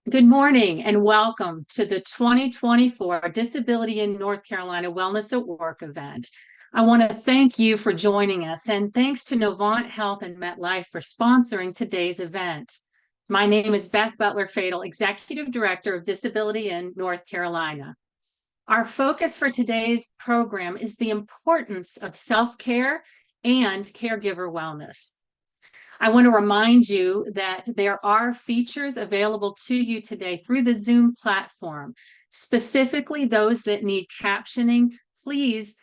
Good morning and welcome to the 2024 Disability in North Carolina Wellness at Work event. I want to thank you for joining us, and thanks to Novant Health and MetLife for sponsoring today's event. My name is Beth Butler-Fatal, Executive Director of Disability in North Carolina. Our focus for today's program is the importance of self-care and caregiver wellness. I want to remind you that there are features available to you today through the Zoom platform, specifically those that need captioning. Please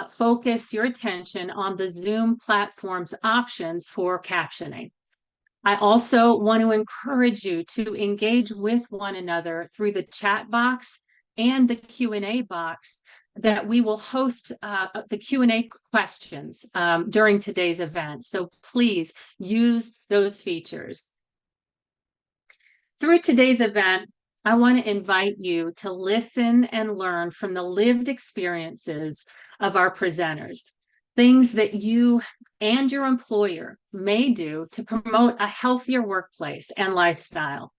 focus your attention on the Zoom platform's options for captioning. I also want to encourage you to engage with one another through the chat box and the Q&A box that we will host the Q&A questions during today's event. So please use those features. Through today's event, I want to invite you to listen and learn from the lived experiences of our presenters, things that you and your employer may do to promote a healthier workplace and lifestyle.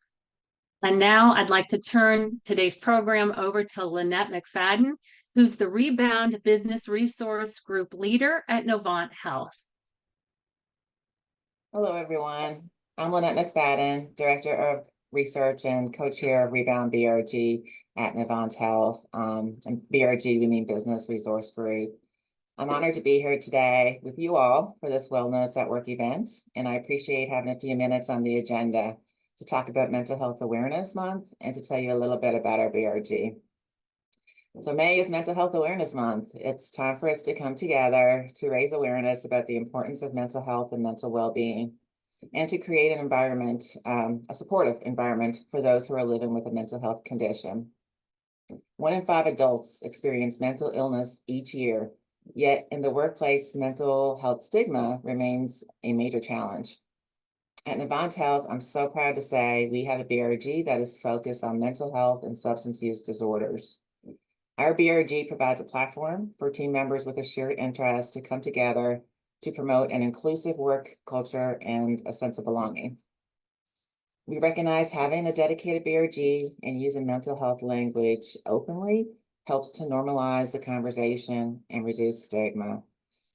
And now I'd like to turn today's program over to Lynette McFadden, who's the Rebound Business Resource Group leader at Novant Health. Hello, everyone. I'm Lynette McFadden, Director of Research and Co-Chair of Rebound BRG at Novant Health. And BRG, we mean Business Resource Group. I'm honored to be here today with you all for this Wellness at Work event, and I appreciate having a few minutes on the agenda to talk about Mental Health Awareness Month and to tell you a little bit about our BRG. So May is Mental Health Awareness Month. It's time for us to come together to raise awareness about the importance of mental health and mental well-being, and to create an environment, a supportive environment for those who are living with a mental health condition. 1 in 5 adults experience mental illness each year, yet in the workplace, mental health stigma remains a major challenge. At Novant Health, I'm so proud to say we have a BRG that is focused on mental health and substance use disorders. Our BRG provides a platform for team members with a shared interest to come together to promote an inclusive work culture and a sense of belonging. We recognize having a dedicated BRG and using mental health language openly helps to normalize the conversation and reduce stigma.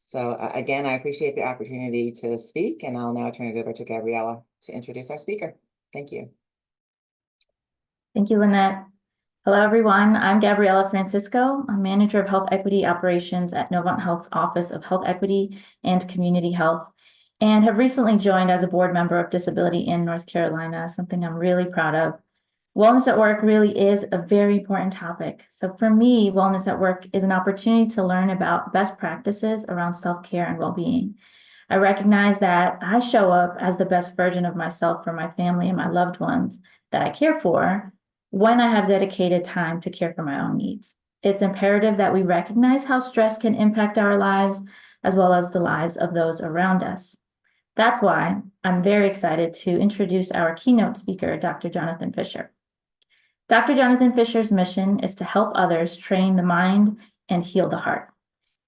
So again, I appreciate the opportunity to speak, and I'll now turn it over to Gabriella to introduce our speaker. Thank you. Thank you, Lynette. Hello, everyone. I'm Gabriella Francisco. I'm Manager of Health Equity Operations at Novant Health's Office of Health Equity and Community Health, and have recently joined as a board member of Disability in North Carolina, something I'm really proud of. Wellness at work really is a very important topic. So for me, wellness at work is an opportunity to learn about best practices around self-care and well-being. I recognize that I show up as the best version of myself for my family and my loved ones that I care for when I have dedicated time to care for my own needs. It's imperative that we recognize how stress can impact our lives as well as the lives of those around us. That's why I'm very excited to introduce our keynote speaker, Dr. Jonathan Fisher. Dr. Jonathan Fisher's mission is to help others train the mind and heal the heart.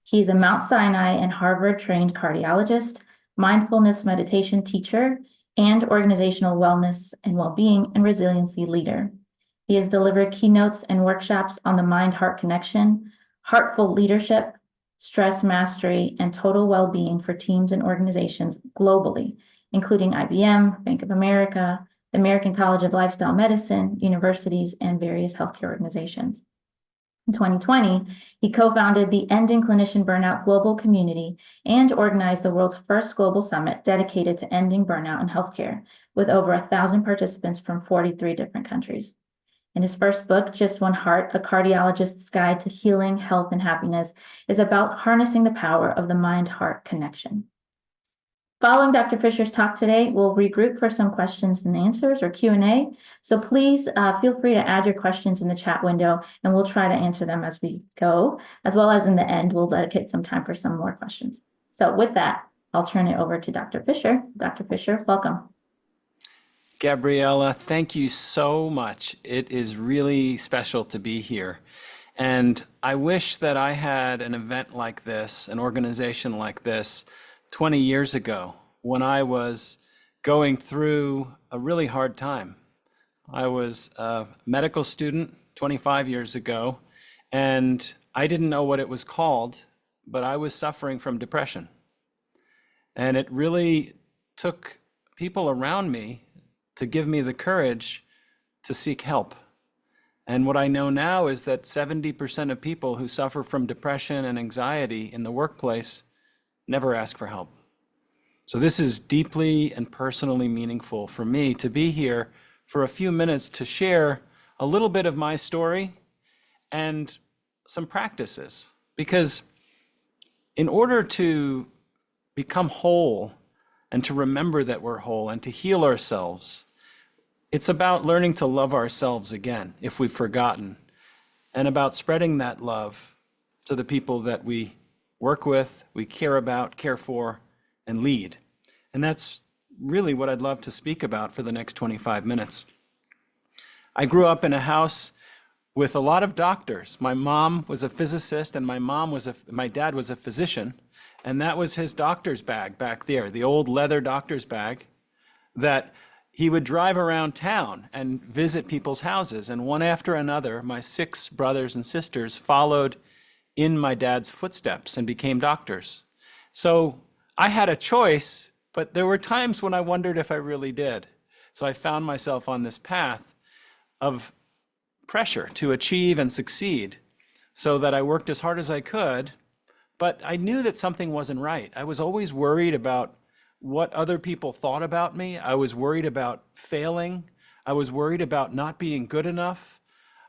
He's a Mount Sinai and Harvard-trained cardiologist, mindfulness meditation teacher, and organizational wellness and well-being and resiliency leader. He has delivered keynotes and workshops on the mind-heart connection, heartful leadership, stress mastery, and total well-being for teams and organizations globally, including IBM, Bank of America, the American College of Lifestyle Medicine, universities, and various healthcare organizations. In 2020, he co-founded the Ending Clinician Burnout Global Community and organized the world's first global summit dedicated to ending burnout in healthcare, with over 1,000 participants from 43 different countries. In his first book, Just One Heart, A Cardiologist's Guide to Healing, Health, and Happiness, is about harnessing the power of the mind-heart connection. Following Dr. Fisher's talk today, we'll regroup for some questions and answers or Q&A. So please feel free to add your questions in the chat window, and we'll try to answer them as we go, as well as in the end, we'll dedicate some time for some more questions. So with that, I'll turn it over to Dr. Fisher. Dr. Fisher, welcome. Gabriella, thank you so much. It is really special to be here. And I wish that I had an event like this, an organization like this, 20 years ago when I was going through a really hard time. I was a medical student 25 years ago, and I didn't know what it was called, but I was suffering from depression. And it really took people around me to give me the courage to seek help. And what I know now is that 70% of people who suffer from depression and anxiety in the workplace never ask for help. So this is deeply and personally meaningful for me to be here for a few minutes to share a little bit of my story and some practices. Because in order to become whole and to remember that we're whole and to heal ourselves, it's about learning to love ourselves again if we've forgotten, and about spreading that love to the people that we work with, we care about, care for, and lead. And that's really what I'd love to speak about for the next 25 minutes. I grew up in a house with a lot of doctors. My mom was a physicist and my dad was a physician, and that was his doctor's bag back there, the old leather doctor's bag that he would drive around town and visit people's houses. And one after another, my 6 brothers and sisters followed in my dad's footsteps and became doctors. So I had a choice, but there were times when I wondered if I really did. So I found myself on this path of pressure to achieve and succeed, so that I worked as hard as I could, but I knew that something wasn't right. I was always worried about what other people thought about me. I was worried about failing. I was worried about not being good enough.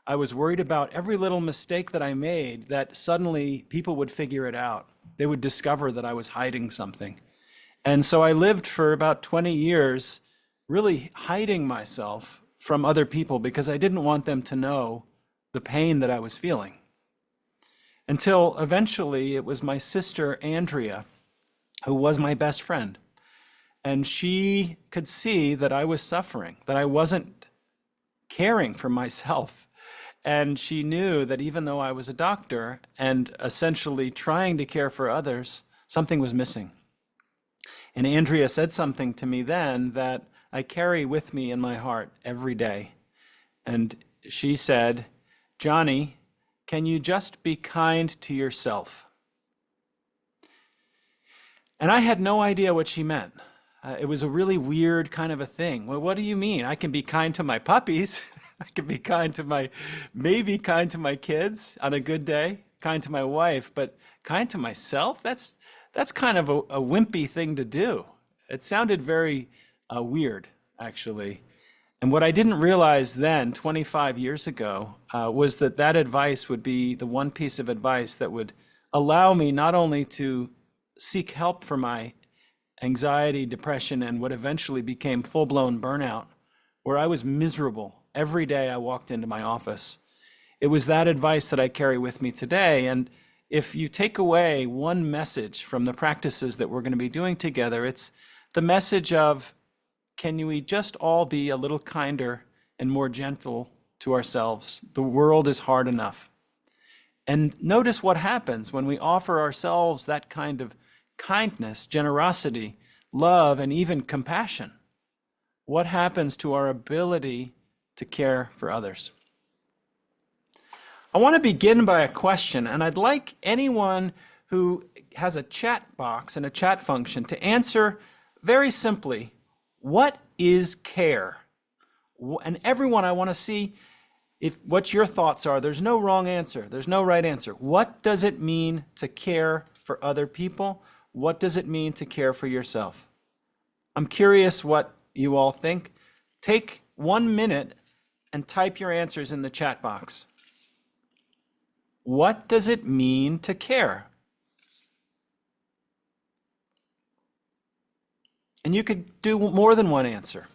I was worried about every little mistake that I made, that suddenly people would figure it out. They would discover that I was hiding something. And so I lived for about 20 years really hiding myself from other people because I didn't want them to know the pain that I was feeling. Until eventually it was my sister, Andrea, who was my best friend. And she could see that I was suffering, that I wasn't caring for myself. And she knew that even though I was a doctor and essentially trying to care for others, something was missing. And Andrea said something to me then that I carry with me in my heart every day. And she said, "Johnny, can you just be kind to yourself?" And I had no idea what she meant. It was a really weird kind of a thing. Well, what do you mean? I can be kind to my puppies. I can be maybe kind to my kids on a good day, kind to my wife, but kind to myself? That's kind of a wimpy thing to do. It sounded very weird, actually. And what I didn't realize then, 25 years ago, was that advice would be the one piece of advice that would allow me not only to seek help for my anxiety, depression, and what eventually became full-blown burnout, where I was miserable every day I walked into my office. It was that advice that I carry with me today. And if you take away one message from the practices that we're going to be doing together, it's the message of, can we just all be a little kinder and more gentle to ourselves? The world is hard enough. And notice what happens when we offer ourselves that kind of kindness, generosity, love, and even compassion. What happens to our ability to care for others? I want to begin by a question, and I'd like anyone who has a chat box and a chat function to answer very simply, what is care? And everyone, I want to see what your thoughts are. There's no wrong answer. There's no right answer. What does it mean to care for other people? What does it mean to care for yourself? I'm curious what you all think. Take 1 minute and type your answers in the chat box. What does it mean to care? And you could do more than one answer.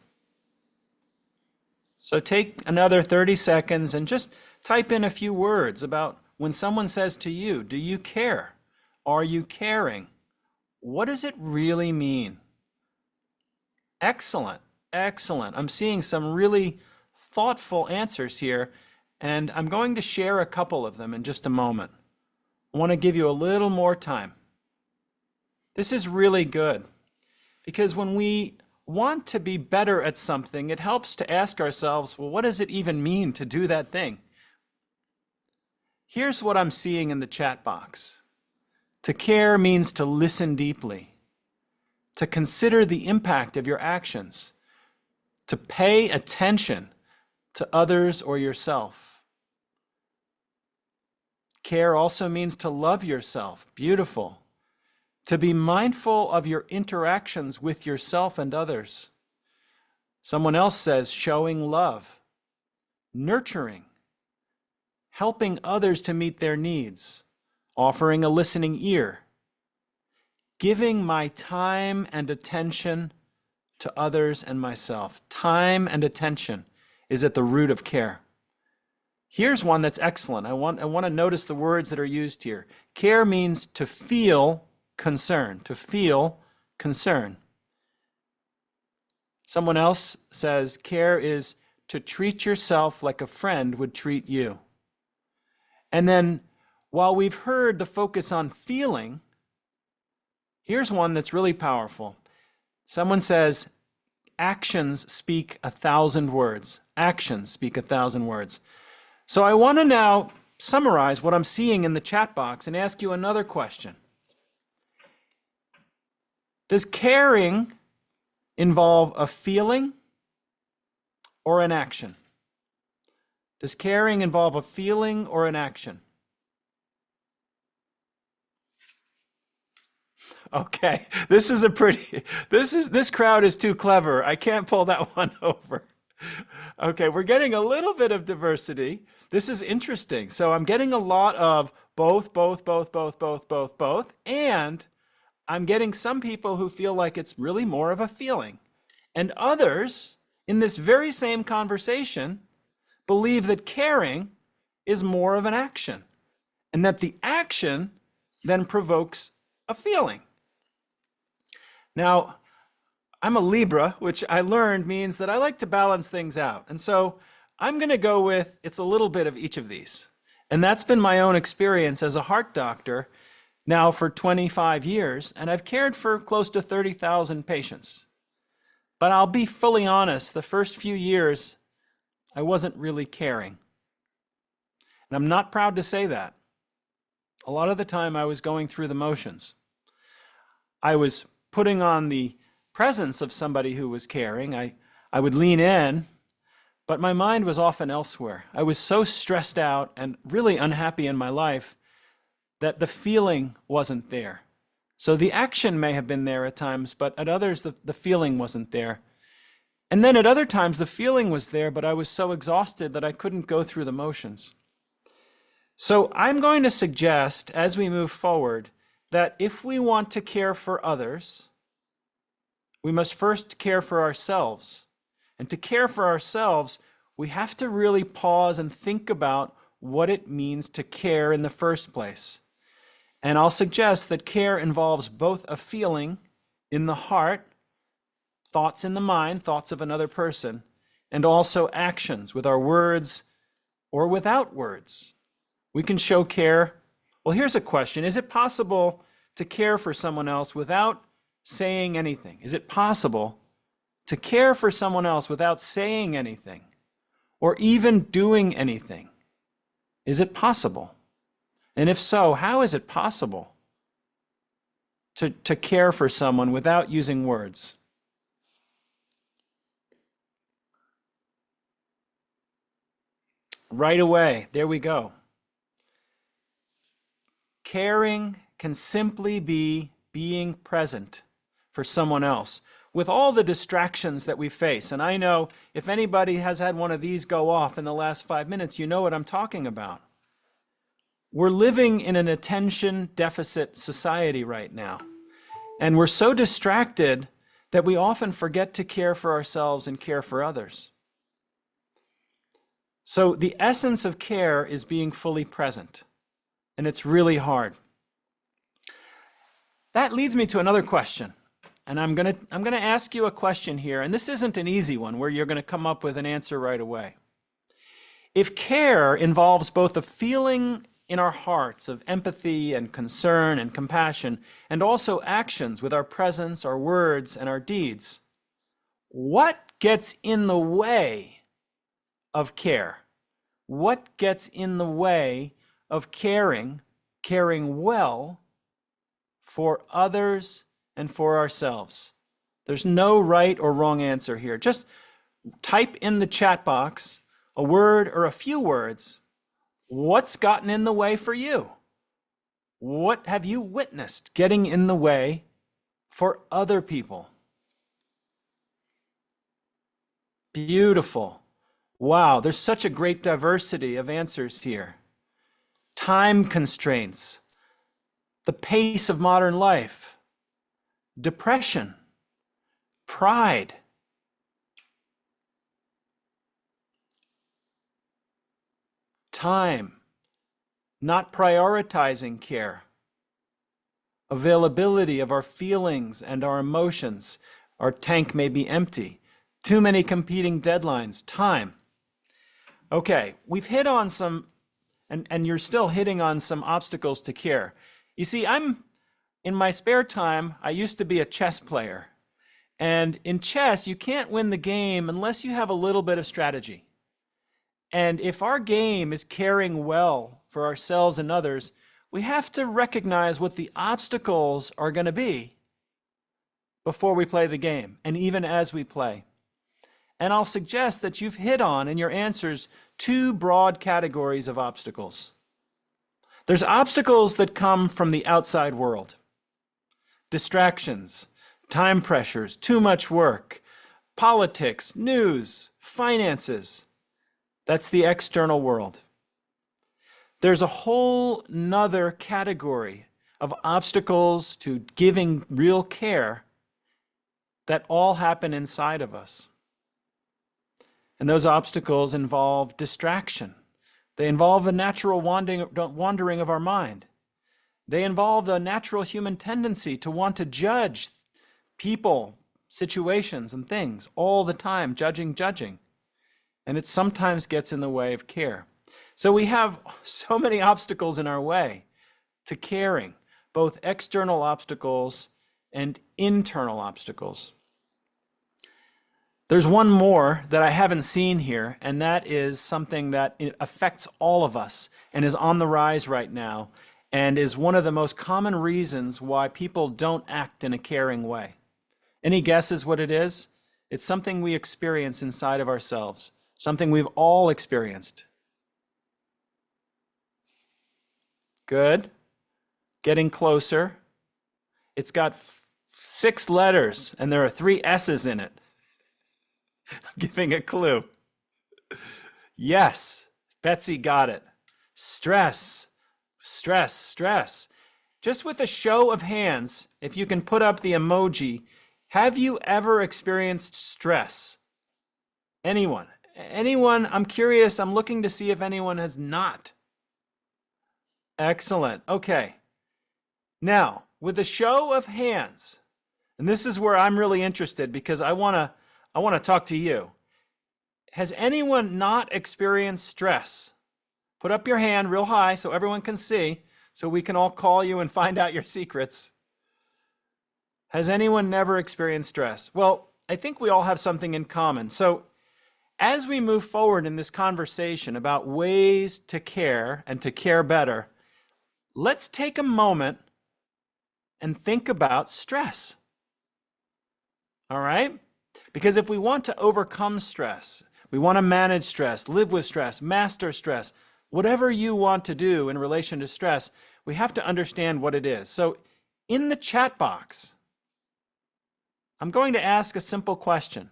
So take another 30 seconds and just type in a few words about when someone says to you, do you care? Are you caring? What does it really mean? Excellent, excellent. I'm seeing some really thoughtful answers here, and I'm going to share a couple of them in just a moment. I want to give you a little more time. This is really good, because when we want to be better at something, it helps to ask ourselves, well, what does it even mean to do that thing? Here's what I'm seeing in the chat box. To care means to listen deeply, to consider the impact of your actions, to pay attention to others or yourself. Care also means to love yourself. Beautiful. To be mindful of your interactions with yourself and others. Someone else says showing love, nurturing, helping others to meet their needs, offering a listening ear, giving my time and attention to others and myself. Time and attention is at the root of care. Here's one that's excellent. I want to notice the words that are used here. Care means to feel concern, to feel concern. Someone else says care is to treat yourself like a friend would treat you. And then, while we've heard the focus on feeling, here's one that's really powerful. Someone says, actions speak 1,000 words. Actions speak 1,000 words. So I want to now summarize what I'm seeing in the chat box and ask you another question. Does caring involve a feeling or an action? Does caring involve a feeling or an action? Okay, this crowd is too clever. I can't pull that one over. Okay, we're getting a little bit of diversity. This is interesting. So I'm getting a lot of both, and I'm getting some people who feel like it's really more of a feeling. And others, in this very same conversation, believe that caring is more of an action, and that the action then provokes a feeling. Now, I'm a Libra, which I learned means that I like to balance things out. And so I'm going to go with it's a little bit of each of these. And that's been my own experience as a heart doctor now for 25 years, and I've cared for close to 30,000 patients. But I'll be fully honest, the first few years, I wasn't really caring. And I'm not proud to say that. A lot of the time I was going through the motions. I was putting on the presence of somebody who was caring. I would lean in, but my mind was often elsewhere. I was so stressed out and really unhappy in my life that the feeling wasn't there. So the action may have been there at times, but at others, the feeling wasn't there. And then at other times, the feeling was there, but I was so exhausted that I couldn't go through the motions. So I'm going to suggest, as we move forward, that if we want to care for others, we must first care for ourselves. And to care for ourselves, we have to really pause and think about what it means to care in the first place. And I'll suggest that care involves both a feeling in the heart, thoughts in the mind, thoughts of another person, and also actions with our words or without words. We can show care. Well, here's a question. Is it possible to care for someone else without saying anything? Is it possible to care for someone else without saying anything or even doing anything? Is it possible? And if so, how is it possible to care for someone without using words? Right away, there we go. Caring can simply be being present for someone else with all the distractions that we face. And I know if anybody has had one of these go off in the last 5 minutes, you know what I'm talking about. We're living in an attention deficit society right now. And we're so distracted that we often forget to care for ourselves and care for others. So the essence of care is being fully present. And it's really hard. That leads me to another question. And I'm going to ask you a question here. And this isn't an easy one where you're going to come up with an answer right away. If care involves both a feeling in our hearts of empathy and concern and compassion, and also actions with our presence, our words, and our deeds, What gets in the way of care? What gets in the way of caring well for others and for ourselves? There's no right or wrong answer here. Just type in the chat box a word or a few words. What's gotten in the way for you? What have you witnessed getting in the way for other people? Beautiful. Wow, there's such a great diversity of answers here. Time constraints, the pace of modern life, depression, pride, time, not prioritizing care, availability of our feelings and our emotions. Our tank may be empty. Too many competing deadlines, time. Okay, we've hit on some, and you're still hitting on some obstacles to care. You see, in my spare time, I used to be a chess player. And in chess, you can't win the game unless you have a little bit of strategy. And if our game is caring well for ourselves and others, we have to recognize what the obstacles are going to be before we play the game, and even as we play. And I'll suggest that you've hit on in your answers two broad categories of obstacles. There's obstacles that come from the outside world. Distractions, time pressures, too much work, politics, news, finances. That's the external world. There's a whole nother category of obstacles to giving real care that all happen inside of us. And those obstacles involve distraction. They involve a natural wandering of our mind. They involve the natural human tendency to want to judge people, situations, and things all the time, judging. And it sometimes gets in the way of care. So we have so many obstacles in our way to caring, both external obstacles and internal obstacles. There's one more that I haven't seen here, and that is something that affects all of us and is on the rise right now, and is one of the most common reasons why people don't act in a caring way. Any guesses what it is? It's something we experience inside of ourselves, something we've all experienced. Good. Getting closer. It's got 6 letters, and there are 3 S's in it. I'm giving a clue. Yes, Betsy got it. Stress. Just with a show of hands, if you can put up the emoji, have you ever experienced stress? Anyone? I'm curious. I'm looking to see if anyone has not. Excellent. Okay. Now, with a show of hands, and this is where I'm really interested because I want to talk to you. Has anyone not experienced stress? Put up your hand real high so everyone can see, so we can all call you and find out your secrets. Has anyone never experienced stress? Well, I think we all have something in common. So as we move forward in this conversation about ways to care and to care better, let's take a moment and think about stress. All right? Because if we want to overcome stress, we want to manage stress, live with stress, master stress, whatever you want to do in relation to stress, we have to understand what it is. So in the chat box, I'm going to ask a simple question.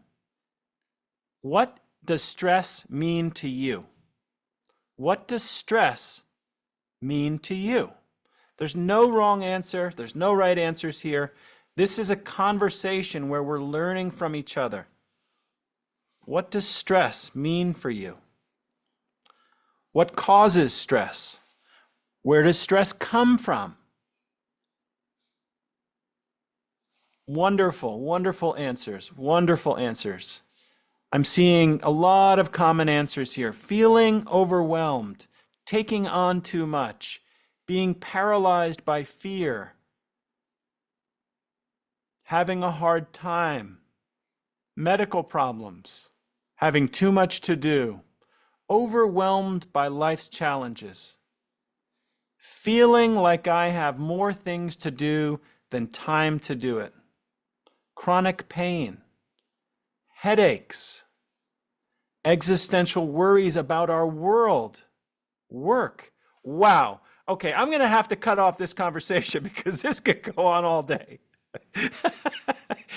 What does stress mean to you? What does stress mean to you? There's no wrong answer. There's no right answers here. This is a conversation where we're learning from each other. What does stress mean for you? What causes stress? Where does stress come from? Wonderful answers. Wonderful answers. I'm seeing a lot of common answers here. Feeling overwhelmed, taking on too much, being paralyzed by fear, having a hard time, medical problems, having too much to do, overwhelmed by life's challenges, feeling like I have more things to do than time to do it, chronic pain, headaches, existential worries about our world, work. Wow. Okay, I'm going to have to cut off this conversation because this could go on all day.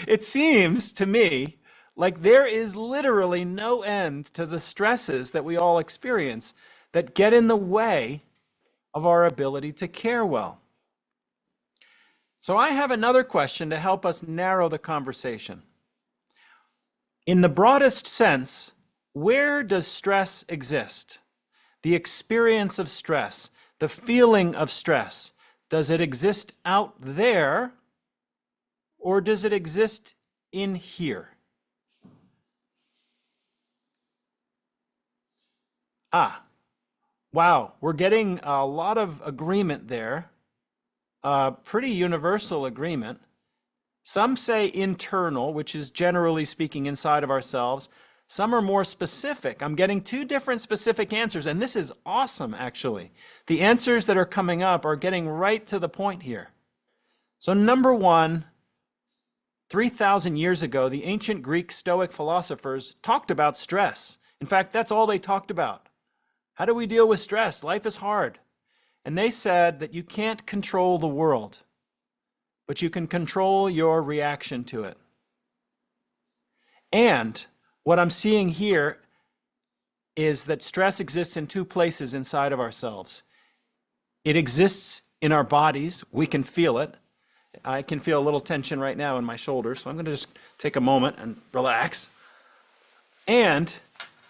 It seems to me like there is literally no end to the stresses that we all experience that get in the way of our ability to care well. So I have another question to help us narrow the conversation. In the broadest sense, where does stress exist? The experience of stress, the feeling of stress, does it exist out there or does it exist in here? Wow, we're getting a lot of agreement there, pretty universal agreement. Some say internal, which is generally speaking inside of ourselves. Some are more specific. I'm getting two different specific answers, and this is awesome, actually. The answers that are coming up are getting right to the point here. So number one, 3,000 years ago, the ancient Greek Stoic philosophers talked about stress. In fact, that's all they talked about. How do we deal with stress? Life is hard. And they said that you can't control the world, but you can control your reaction to it. And what I'm seeing here is that stress exists in two places inside of ourselves. It exists in our bodies. We can feel it. I can feel a little tension right now in my shoulders, so I'm going to just take a moment and relax. And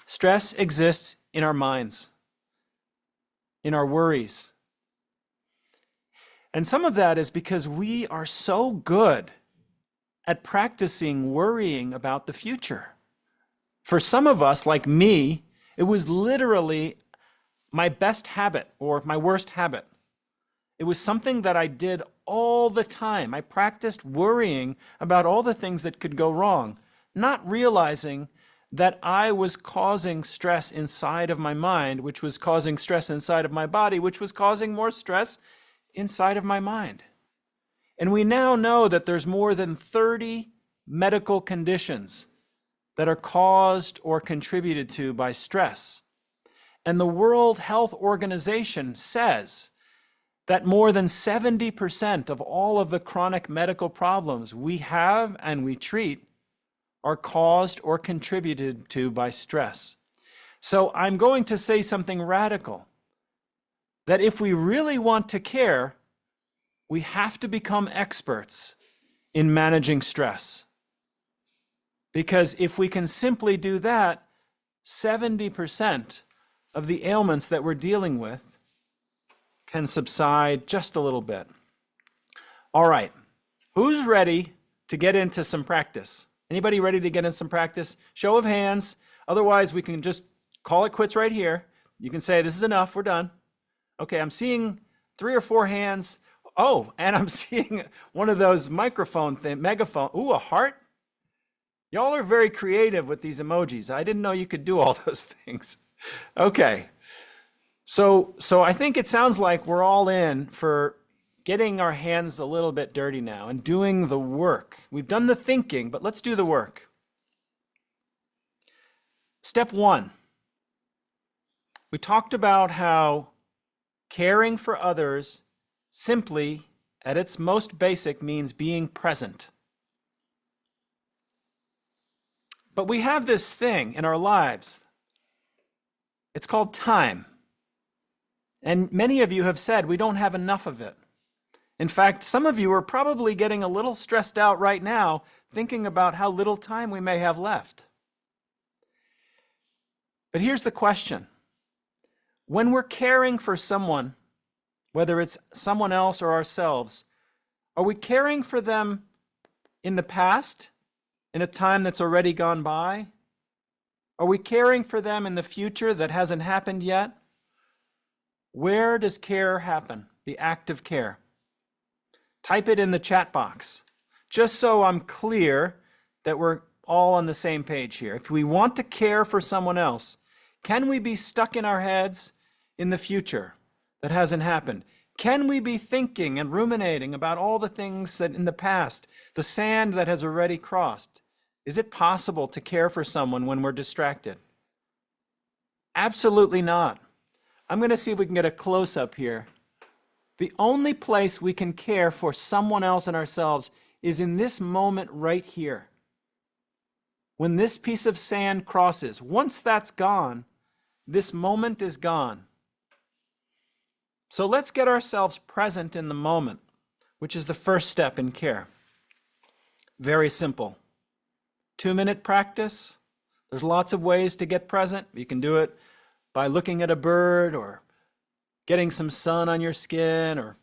stress exists in our minds, in our worries. And some of that is because we are so good at practicing worrying about the future. For some of us, like me, it was literally my best habit or my worst habit. It was something that I did all the time. I practiced worrying about all the things that could go wrong, not realizing that I was causing stress inside of my mind, which was causing stress inside of my body, which was causing more stress inside of my mind. And we now know that there's more than 30 medical conditions that are caused or contributed to by stress. And the World Health Organization says that more than 70% of all of the chronic medical problems we have and we treat are caused or contributed to by stress. So I'm going to say something radical, that if we really want to care, we have to become experts in managing stress. Because if we can simply do that, 70% of the ailments that we're dealing with can subside just a little bit. All right, who's ready to get into some practice? Anybody ready to get in some practice? Show of hands. Otherwise, we can just call it quits right here. You can say, this is enough, we're done. Okay, I'm seeing 3 or 4 hands. Oh, and I'm seeing one of those microphone megaphone. Ooh, a heart. Y'all are very creative with these emojis. I didn't know you could do all those things. Okay, so I think it sounds like we're all in for getting our hands a little bit dirty now and doing the work. We've done the thinking, but let's do the work. Step 1. We talked about how caring for others simply, at its most basic, means being present. But we have this thing in our lives. It's called time. And many of you have said we don't have enough of it. In fact, some of you are probably getting a little stressed out right now, thinking about how little time we may have left. But here's the question. When we're caring for someone, whether it's someone else or ourselves, are we caring for them in the past, in a time that's already gone by? Are we caring for them in the future that hasn't happened yet? Where does care happen, the act of care? Type it in the chat box, just so I'm clear that we're all on the same page here. If we want to care for someone else, can we be stuck in our heads in the future that hasn't happened? Can we be thinking and ruminating about all the things that in the past, the sand that has already crossed? Is it possible to care for someone when we're distracted? Absolutely not. I'm going to see if we can get a close-up here. The only place we can care for someone else and ourselves is in this moment right here. When this piece of sand crosses, once that's gone, this moment is gone. So let's get ourselves present in the moment, which is the first step in care. Very simple. 2-minute practice. There's lots of ways to get present. You can do it by looking at a bird or getting some sun on your skin or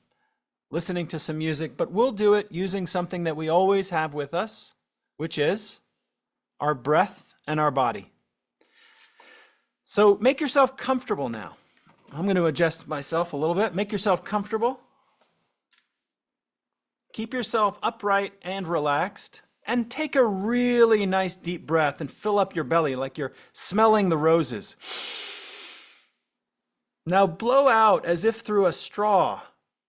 listening to some music, but we'll do it using something that we always have with us, which is our breath and our body. So make yourself comfortable now. I'm going to adjust myself a little bit. Make yourself comfortable. Keep yourself upright and relaxed. And take a really nice deep breath and fill up your belly like you're smelling the roses. Now blow out as if through a straw,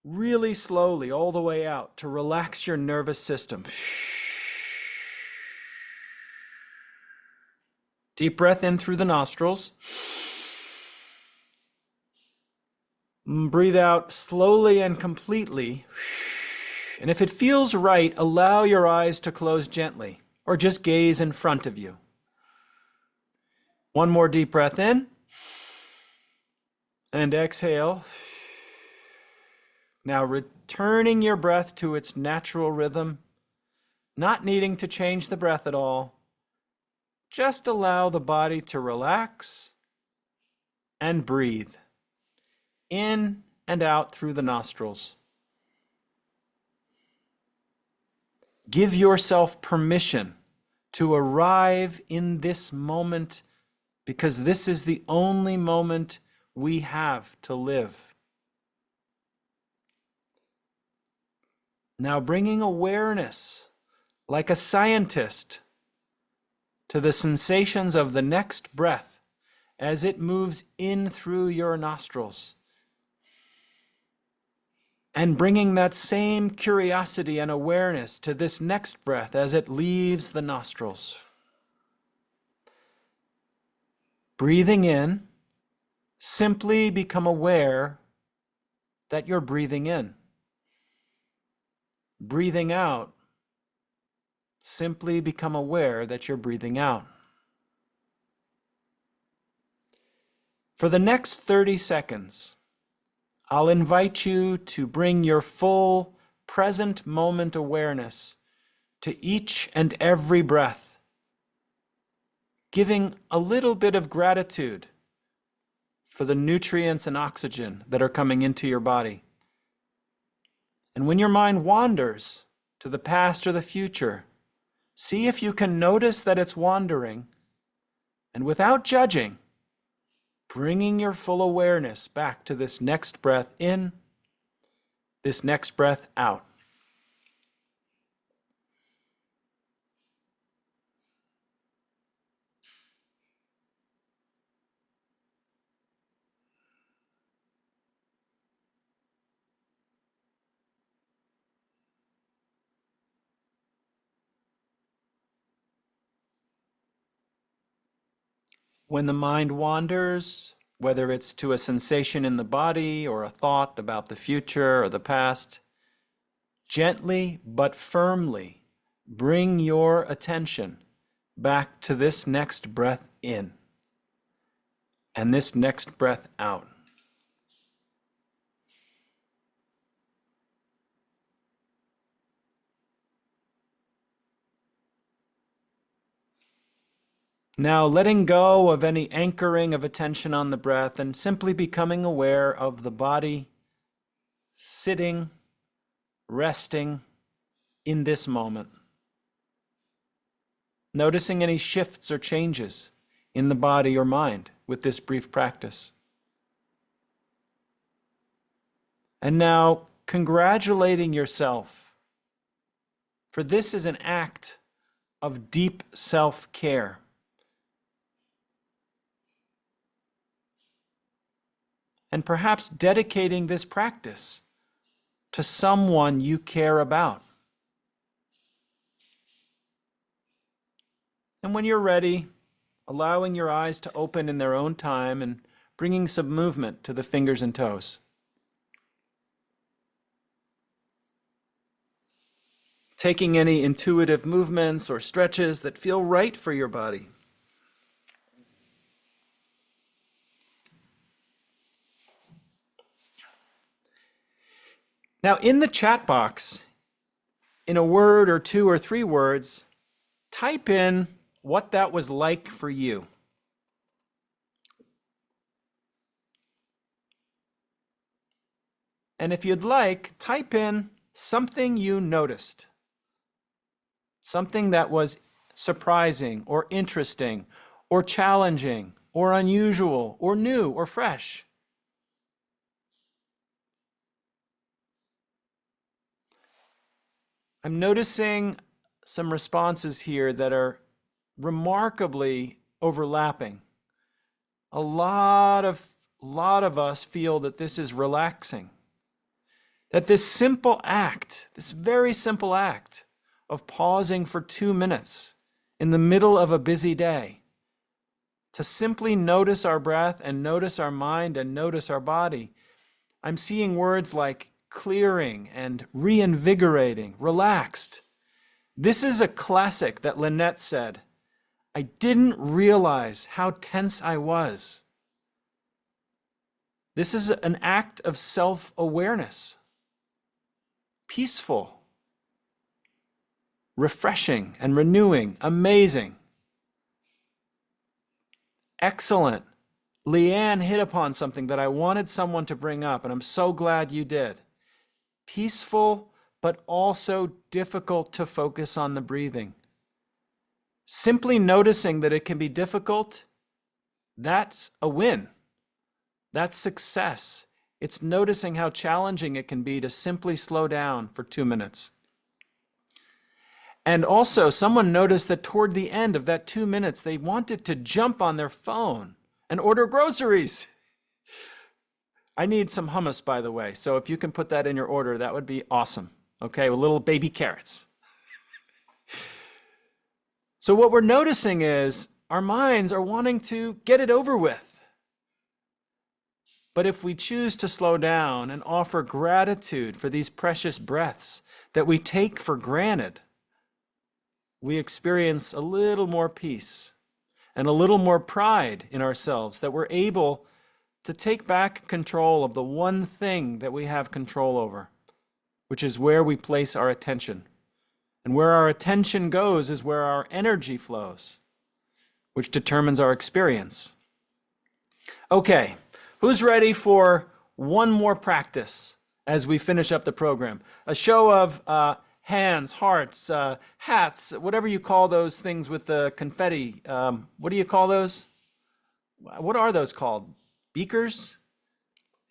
really slowly all the way out to relax your nervous system. Deep breath in through the nostrils. Breathe out slowly and completely. And if it feels right, allow your eyes to close gently or just gaze in front of you. One more deep breath in. And exhale. Now returning your breath to its natural rhythm, not needing to change the breath at all. Just allow the body to relax and breathe in and out through the nostrils. Give yourself permission to arrive in this moment because this is the only moment we have to live. Now bringing awareness, like a scientist, to the sensations of the next breath as it moves in through your nostrils. And bringing that same curiosity and awareness to this next breath as it leaves the nostrils. Breathing in, simply become aware that you're breathing in. Breathing out, simply become aware that you're breathing out. For the next 30 seconds, I'll invite you to bring your full present moment awareness to each and every breath, giving a little bit of gratitude for the nutrients and oxygen that are coming into your body. And when your mind wanders to the past or the future, see if you can notice that it's wandering, and without judging, bringing your full awareness back to this next breath in, this next breath out. When the mind wanders, whether it's to a sensation in the body or a thought about the future or the past, gently but firmly bring your attention back to this next breath in and this next breath out. Now letting go of any anchoring of attention on the breath and simply becoming aware of the body sitting, resting in this moment. Noticing any shifts or changes in the body or mind with this brief practice. And now congratulating yourself, for this is an act of deep self-care. And perhaps dedicating this practice to someone you care about. And when you're ready, allowing your eyes to open in their own time and bringing some movement to the fingers and toes. Taking any intuitive movements or stretches that feel right for your body. Now, in the chat box, in a word or two or three words, type in what that was like for you. And if you'd like, type in something you noticed. Something that was surprising or interesting or challenging or unusual or new or fresh. I'm noticing some responses here that are remarkably overlapping. A lot of us feel that this is relaxing. That this simple act, this very simple act of pausing for 2 minutes in the middle of a busy day to simply notice our breath and notice our mind and notice our body. I'm seeing words like clearing and reinvigorating, relaxed. This is a classic that Lynette said. I didn't realize how tense I was. This is an act of self-awareness. Peaceful, refreshing and renewing, amazing. Excellent. Leanne hit upon something that I wanted someone to bring up, and I'm so glad you did. Peaceful, but also difficult to focus on the breathing. Simply noticing that it can be difficult, that's a win. That's success. It's noticing how challenging it can be to simply slow down for 2 minutes. And also, someone noticed that toward the end of that 2 minutes, they wanted to jump on their phone and order groceries. I need some hummus, by the way, so if you can put that in your order, that would be awesome. Okay, with little baby carrots. So what we're noticing is our minds are wanting to get it over with. But if we choose to slow down and offer gratitude for these precious breaths that we take for granted, we experience a little more peace and a little more pride in ourselves that we're able to take back control of the one thing that we have control over, which is where we place our attention. And where our attention goes is where our energy flows, which determines our experience. Okay, who's ready for one more practice as we finish up the program? A show of hands, hearts, hats, whatever you call those things with the confetti. What do you call those? What are those called? Beakers?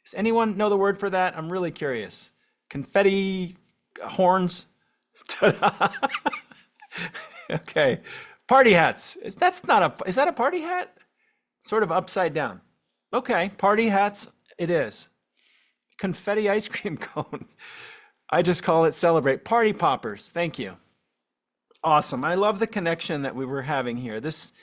Does anyone know the word for that? I'm really curious. Confetti horns? Ta-da. Okay. Party hats. Is that a party hat? Sort of upside down. Okay, party hats it is. Confetti ice cream cone. I just call it celebrate. Party poppers. Thank you. Awesome. I love the connection that we were having here. This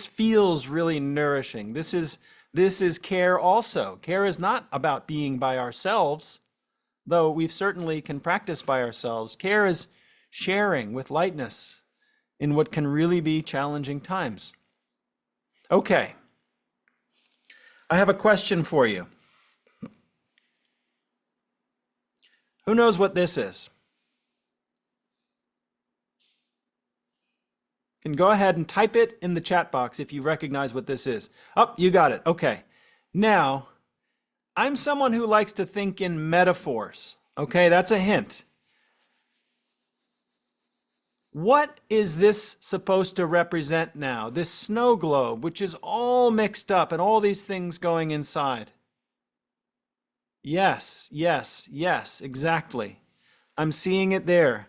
feels really nourishing. This is care also. Care is not about being by ourselves, though we certainly can practice by ourselves. Care is sharing with lightness in what can really be challenging times. Okay. I have a question for you. Who knows what this is? You can go ahead and type it in the chat box if you recognize what this is. Oh, you got it. Okay. Now, I'm someone who likes to think in metaphors. Okay, that's a hint. What is this supposed to represent now? This snow globe, which is all mixed up and all these things going inside. Yes, yes, yes, exactly. I'm seeing it there.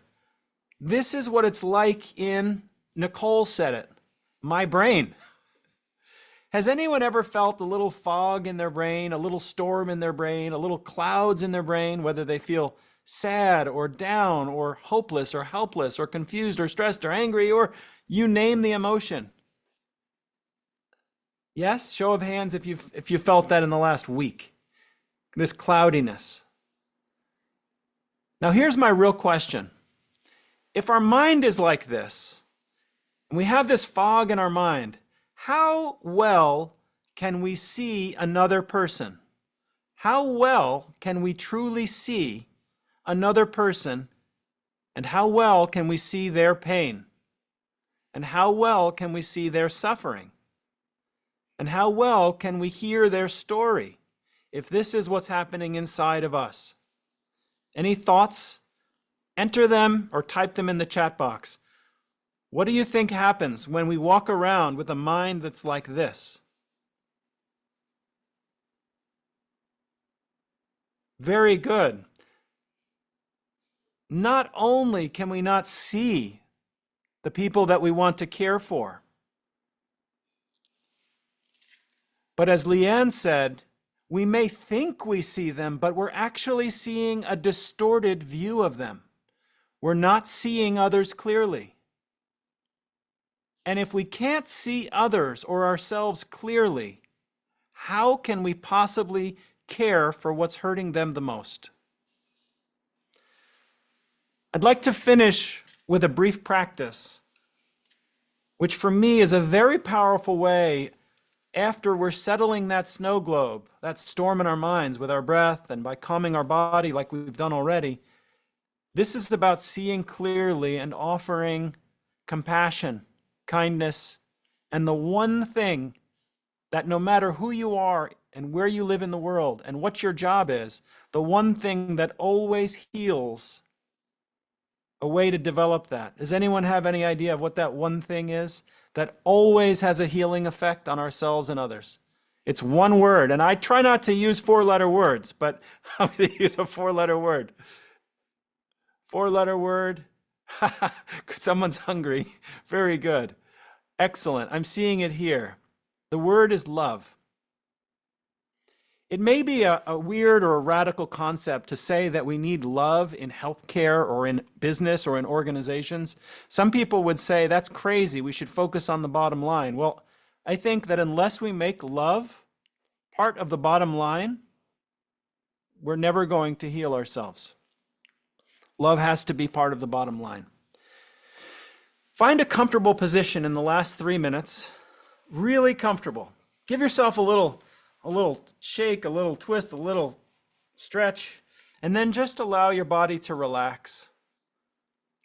This is what it's like in Nicole said it, my brain. Has anyone ever felt a little fog in their brain, a little storm in their brain, a little clouds in their brain, whether they feel sad or down or hopeless or helpless or confused or stressed or angry, or you name the emotion? Yes, show of hands if you felt that in the last week, this cloudiness. Now here's my real question. If our mind is like this, and we have this fog in our mind, how well can we see another person? How well can we truly see another person, and how well can we see their pain? And how well can we see their suffering? And how well can we hear their story if this is what's happening inside of us? Any thoughts? Enter them or type them in the chat box. What do you think happens when we walk around with a mind that's like this? Very good. Not only can we not see the people that we want to care for, but as Leanne said, we may think we see them, but we're actually seeing a distorted view of them. We're not seeing others clearly. And if we can't see others or ourselves clearly, how can we possibly care for what's hurting them the most? I'd like to finish with a brief practice, which for me is a very powerful way after we're settling that snow globe, that storm in our minds with our breath and by calming our body like we've done already. This is about seeing clearly and offering compassion, kindness, and the one thing that no matter who you are and where you live in the world and what your job is, the one thing that always heals, a way to develop that. Does anyone have any idea of what that one thing is that always has a healing effect on ourselves and others? It's one word, and I try not to use four-letter words, but I'm going to use a four-letter word. Four-letter word. Someone's hungry. Very good. Excellent. I'm seeing it here. The word is love. It may be a weird or a radical concept to say that we need love in healthcare or in business or in organizations. Some people would say that's crazy. We should focus on the bottom line. Well, I think that unless we make love part of the bottom line, we're never going to heal ourselves. Love has to be part of the bottom line. Find a comfortable position in the last 3 minutes, really comfortable. Give yourself a little shake, a little twist, a little stretch, and then just allow your body to relax.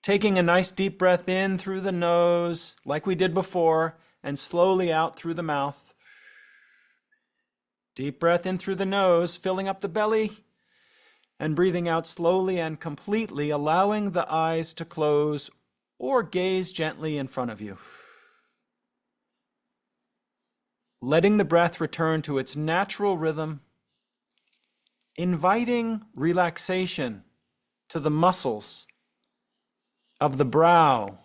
Taking a nice deep breath in through the nose, like we did before, and slowly out through the mouth. Deep breath in through the nose, filling up the belly, and breathing out slowly and completely, allowing the eyes to close or gaze gently in front of you. Letting the breath return to its natural rhythm, inviting relaxation to the muscles of the brow,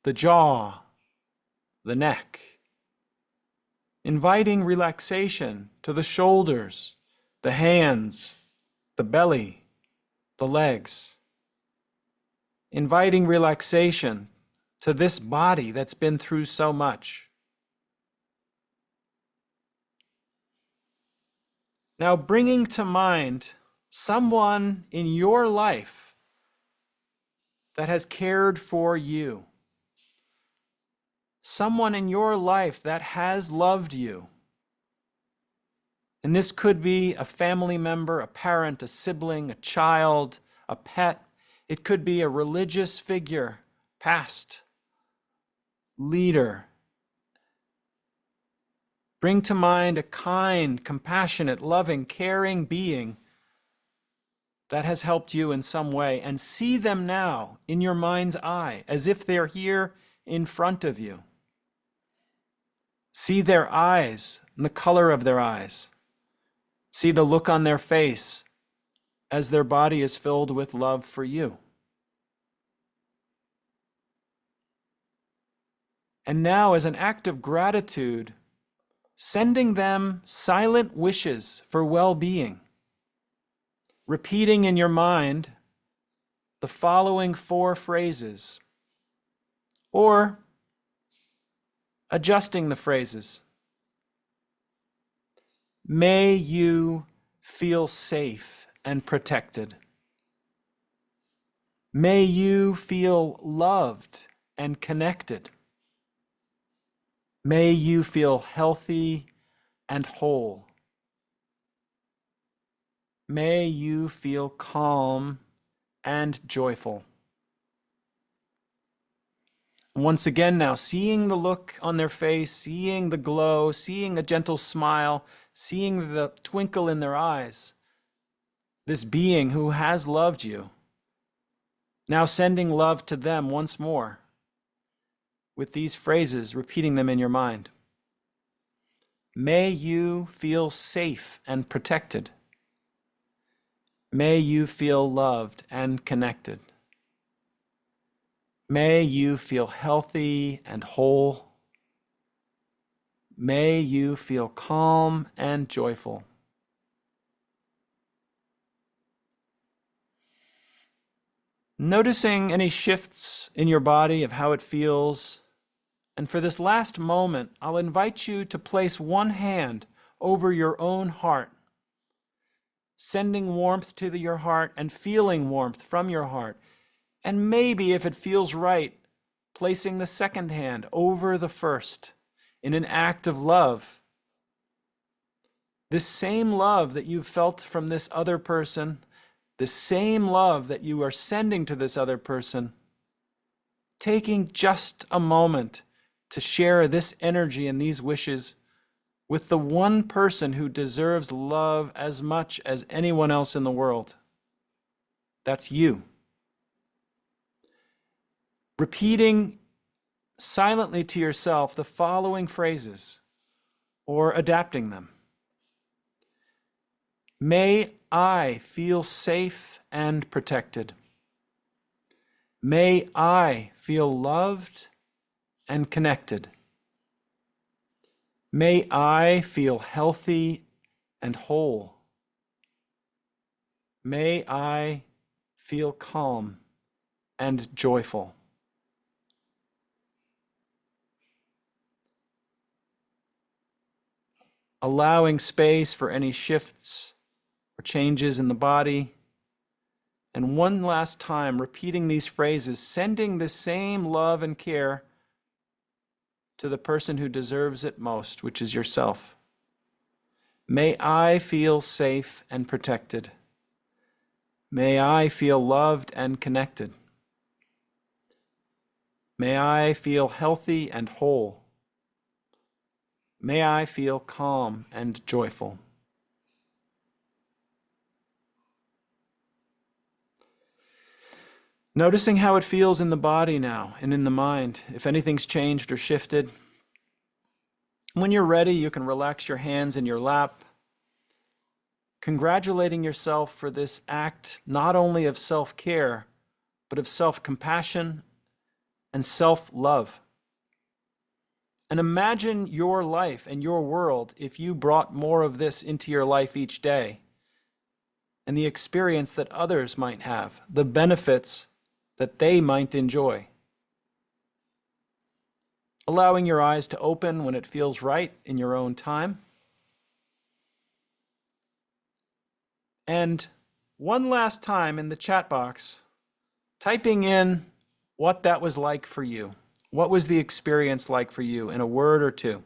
the jaw, the neck. Inviting relaxation to the shoulders, the hands, the belly, the legs. Inviting relaxation to this body that's been through so much. Now bringing to mind someone in your life that has cared for you. Someone in your life that has loved you. And this could be a family member, a parent, a sibling, a child, a pet. It could be a religious figure, past, leader. Bring to mind a kind, compassionate, loving, caring being that has helped you in some way, and see them now in your mind's eye as if they're here in front of you. See their eyes and the color of their eyes. See the look on their face as their body is filled with love for you. And now, as an act of gratitude, sending them silent wishes for well-being, repeating in your mind the following 4 phrases, or adjusting the phrases. May you feel safe and protected. May you feel loved and connected. May you feel healthy and whole. May you feel calm and joyful. Once again now, seeing the look on their face, seeing the glow, seeing a gentle smile, seeing the twinkle in their eyes, this being who has loved you, now sending love to them once more with these phrases, repeating them in your mind. May you feel safe and protected. May you feel loved and connected. May you feel healthy and whole. May you feel calm and joyful. Noticing any shifts in your body of how it feels. And for this last moment, I'll invite you to place one hand over your own heart, sending warmth to your heart and feeling warmth from your heart. And maybe, if it feels right, placing the second hand over the first in an act of love. This same love that you've felt from this other person, the same love that you are sending to this other person, taking just a moment to share this energy and these wishes with the one person who deserves love as much as anyone else in the world. That's you. Repeating silently to yourself the following phrases, or adapting them. May I feel safe and protected. May I feel loved and connected. May I feel healthy and whole. May I feel calm and joyful. Allowing space for any shifts or changes in the body. And one last time, repeating these phrases, sending the same love and care to the person who deserves it most, which is yourself. May I feel safe and protected. May I feel loved and connected. May I feel healthy and whole. May I feel calm and joyful. Noticing how it feels in the body now and in the mind, if anything's changed or shifted. When you're ready, you can relax your hands in your lap, congratulating yourself for this act not only of self-care, but of self-compassion and self-love. And imagine your life and your world if you brought more of this into your life each day, and the experience that others might have, the benefits that they might enjoy. Allowing your eyes to open when it feels right in your own time. And one last time in the chat box, typing in what that was like for you. What was the experience like for you in a word or two?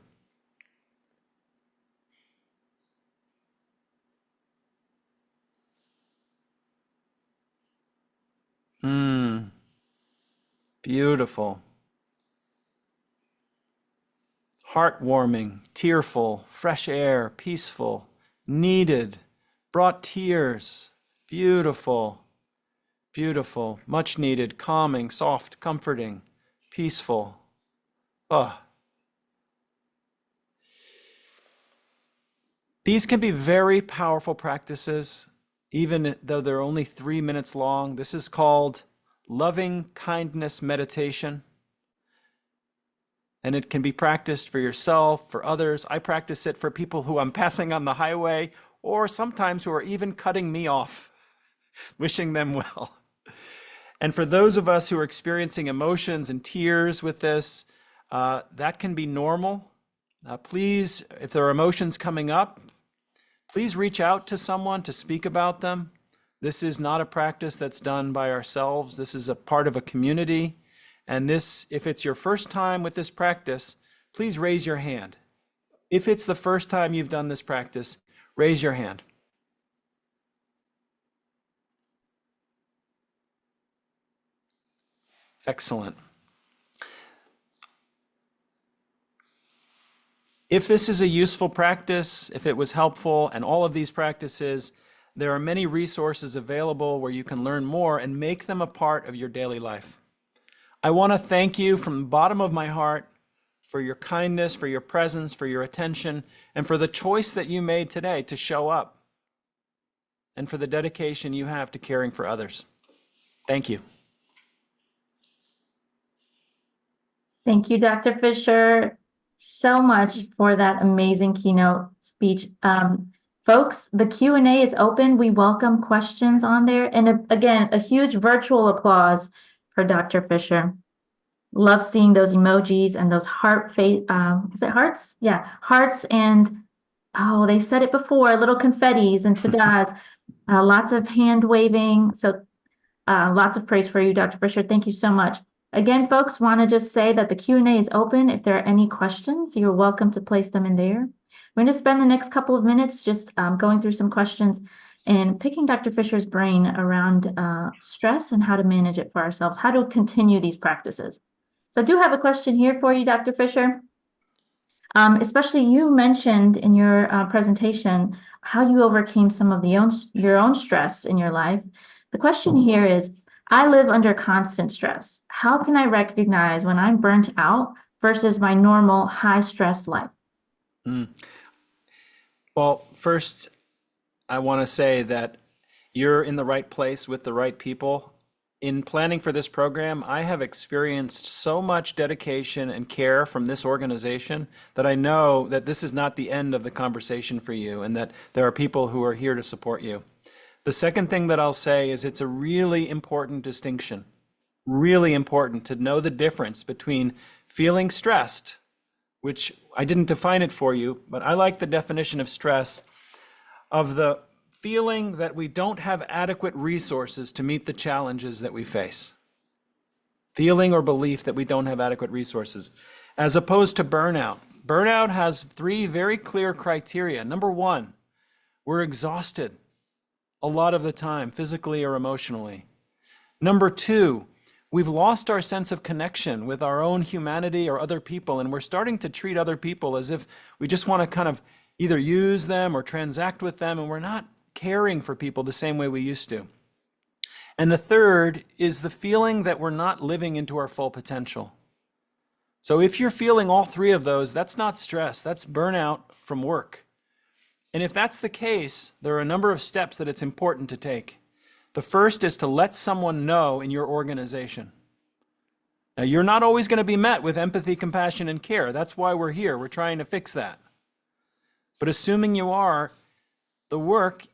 Beautiful. Heartwarming, tearful, fresh air, peaceful, needed, brought tears, beautiful, beautiful, much needed, calming, soft, comforting, peaceful. These can be very powerful practices, even though they're only 3 minutes long. This is called loving kindness meditation. And it can be practiced for yourself, for others. I practice it for people who I'm passing on the highway, or sometimes who are even cutting me off, wishing them well. And for those of us who are experiencing emotions and tears with this, that can be normal. Please, if there are emotions coming up, please reach out to someone to speak about them. This is not a practice that's done by ourselves. This is a part of a community. And this, if it's your first time with this practice, please raise your hand. If it's the first time you've done this practice, raise your hand. Excellent. If this is a useful practice, if it was helpful, and all of these practices, there are many resources available where you can learn more and make them a part of your daily life. I want to thank you from the bottom of my heart for your kindness, for your presence, for your attention, and for the choice that you made today to show up, and for the dedication you have to caring for others. Thank you. Thank you, Dr. Fisher, so much for that amazing keynote speech. Folks, the Q&A is open. We welcome questions on there. And again, a huge virtual applause for Dr. Fisher. Love seeing those emojis and those heart face, is it hearts? Yeah, hearts and, oh, they said it before, little confettis and tadas, lots of hand waving. So lots of praise for you, Dr. Fisher. Thank you so much. Again, folks, want to just say that the Q&A is open. If there are any questions, you're welcome to place them in there. We're going to spend the next couple of minutes just going through some questions and picking Dr. Fisher's brain around stress and how to manage it for ourselves, how to continue these practices. So I do have a question here for you, Dr. Fisher. Especially you mentioned in your presentation how you overcame some of your own stress in your life. The question here is, I live under constant stress. How can I recognize when I'm burnt out versus my normal high stress life? Well, first, I want to say that you're in the right place with the right people. In planning for this program, I have experienced so much dedication and care from this organization that I know that this is not the end of the conversation for you and that there are people who are here to support you. The second thing that I'll say is it's a really important distinction, really important to know the difference between feeling stressed, which I didn't define it for you, but I like the definition of stress, of the feeling that we don't have adequate resources to meet the challenges that we face. Feeling or belief that we don't have adequate resources, as opposed to burnout. Burnout has 3 very clear criteria. Number 1, we're exhausted a lot of the time, physically or emotionally. Number 2, we've lost our sense of connection with our own humanity or other people, and we're starting to treat other people as if we just want to kind of either use them or transact with them, and we're not caring for people the same way we used to. And the third is the feeling that we're not living into our full potential. So if you're feeling all 3 of those, that's not stress, that's burnout from work. And if that's the case, there are a number of steps that it's important to take. The first is to let someone know in your organization. Now, you're not always going to be met with empathy, compassion, and care. That's why we're here. We're trying to fix that. But assuming you are, the work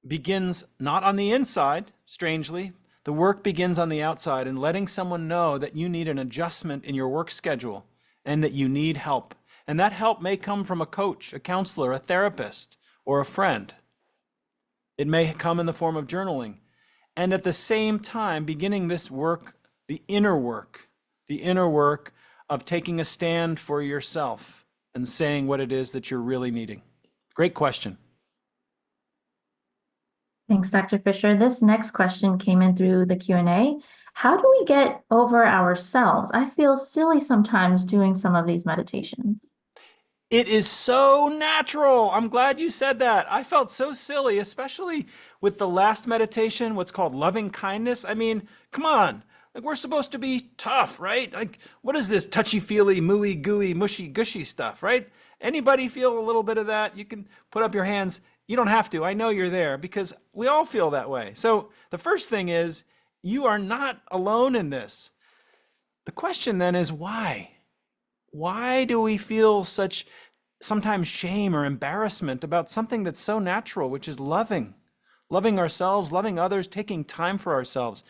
begins not on the inside, strangely. The work begins on the outside and letting someone know that you need an adjustment in your work schedule and that you need help. And that help may come from a coach, a counselor, a therapist, or a friend. It may come in the form of journaling. And at the same time, beginning this work, the inner work of taking a stand for yourself and saying what it is that you're really needing. Great question. Thanks, Dr. Fisher. This next question came in through the Q&A. How do we get over ourselves? I feel silly sometimes doing some of these meditations. It is so natural. I'm glad you said that. I felt so silly, especially with the last meditation, what's called loving kindness. I mean, come on. Like, we're supposed to be tough, right? Like, what is this touchy-feely, mooey, gooey, mushy, gushy stuff, right? Anybody feel a little bit of that? You can put up your hands. You don't have to. I know you're there because we all feel that way. So the first thing is, you are not alone in this. The question then is why? Why do we feel such sometimes shame or embarrassment about something that's so natural, which is loving ourselves, loving others, taking time for ourselves?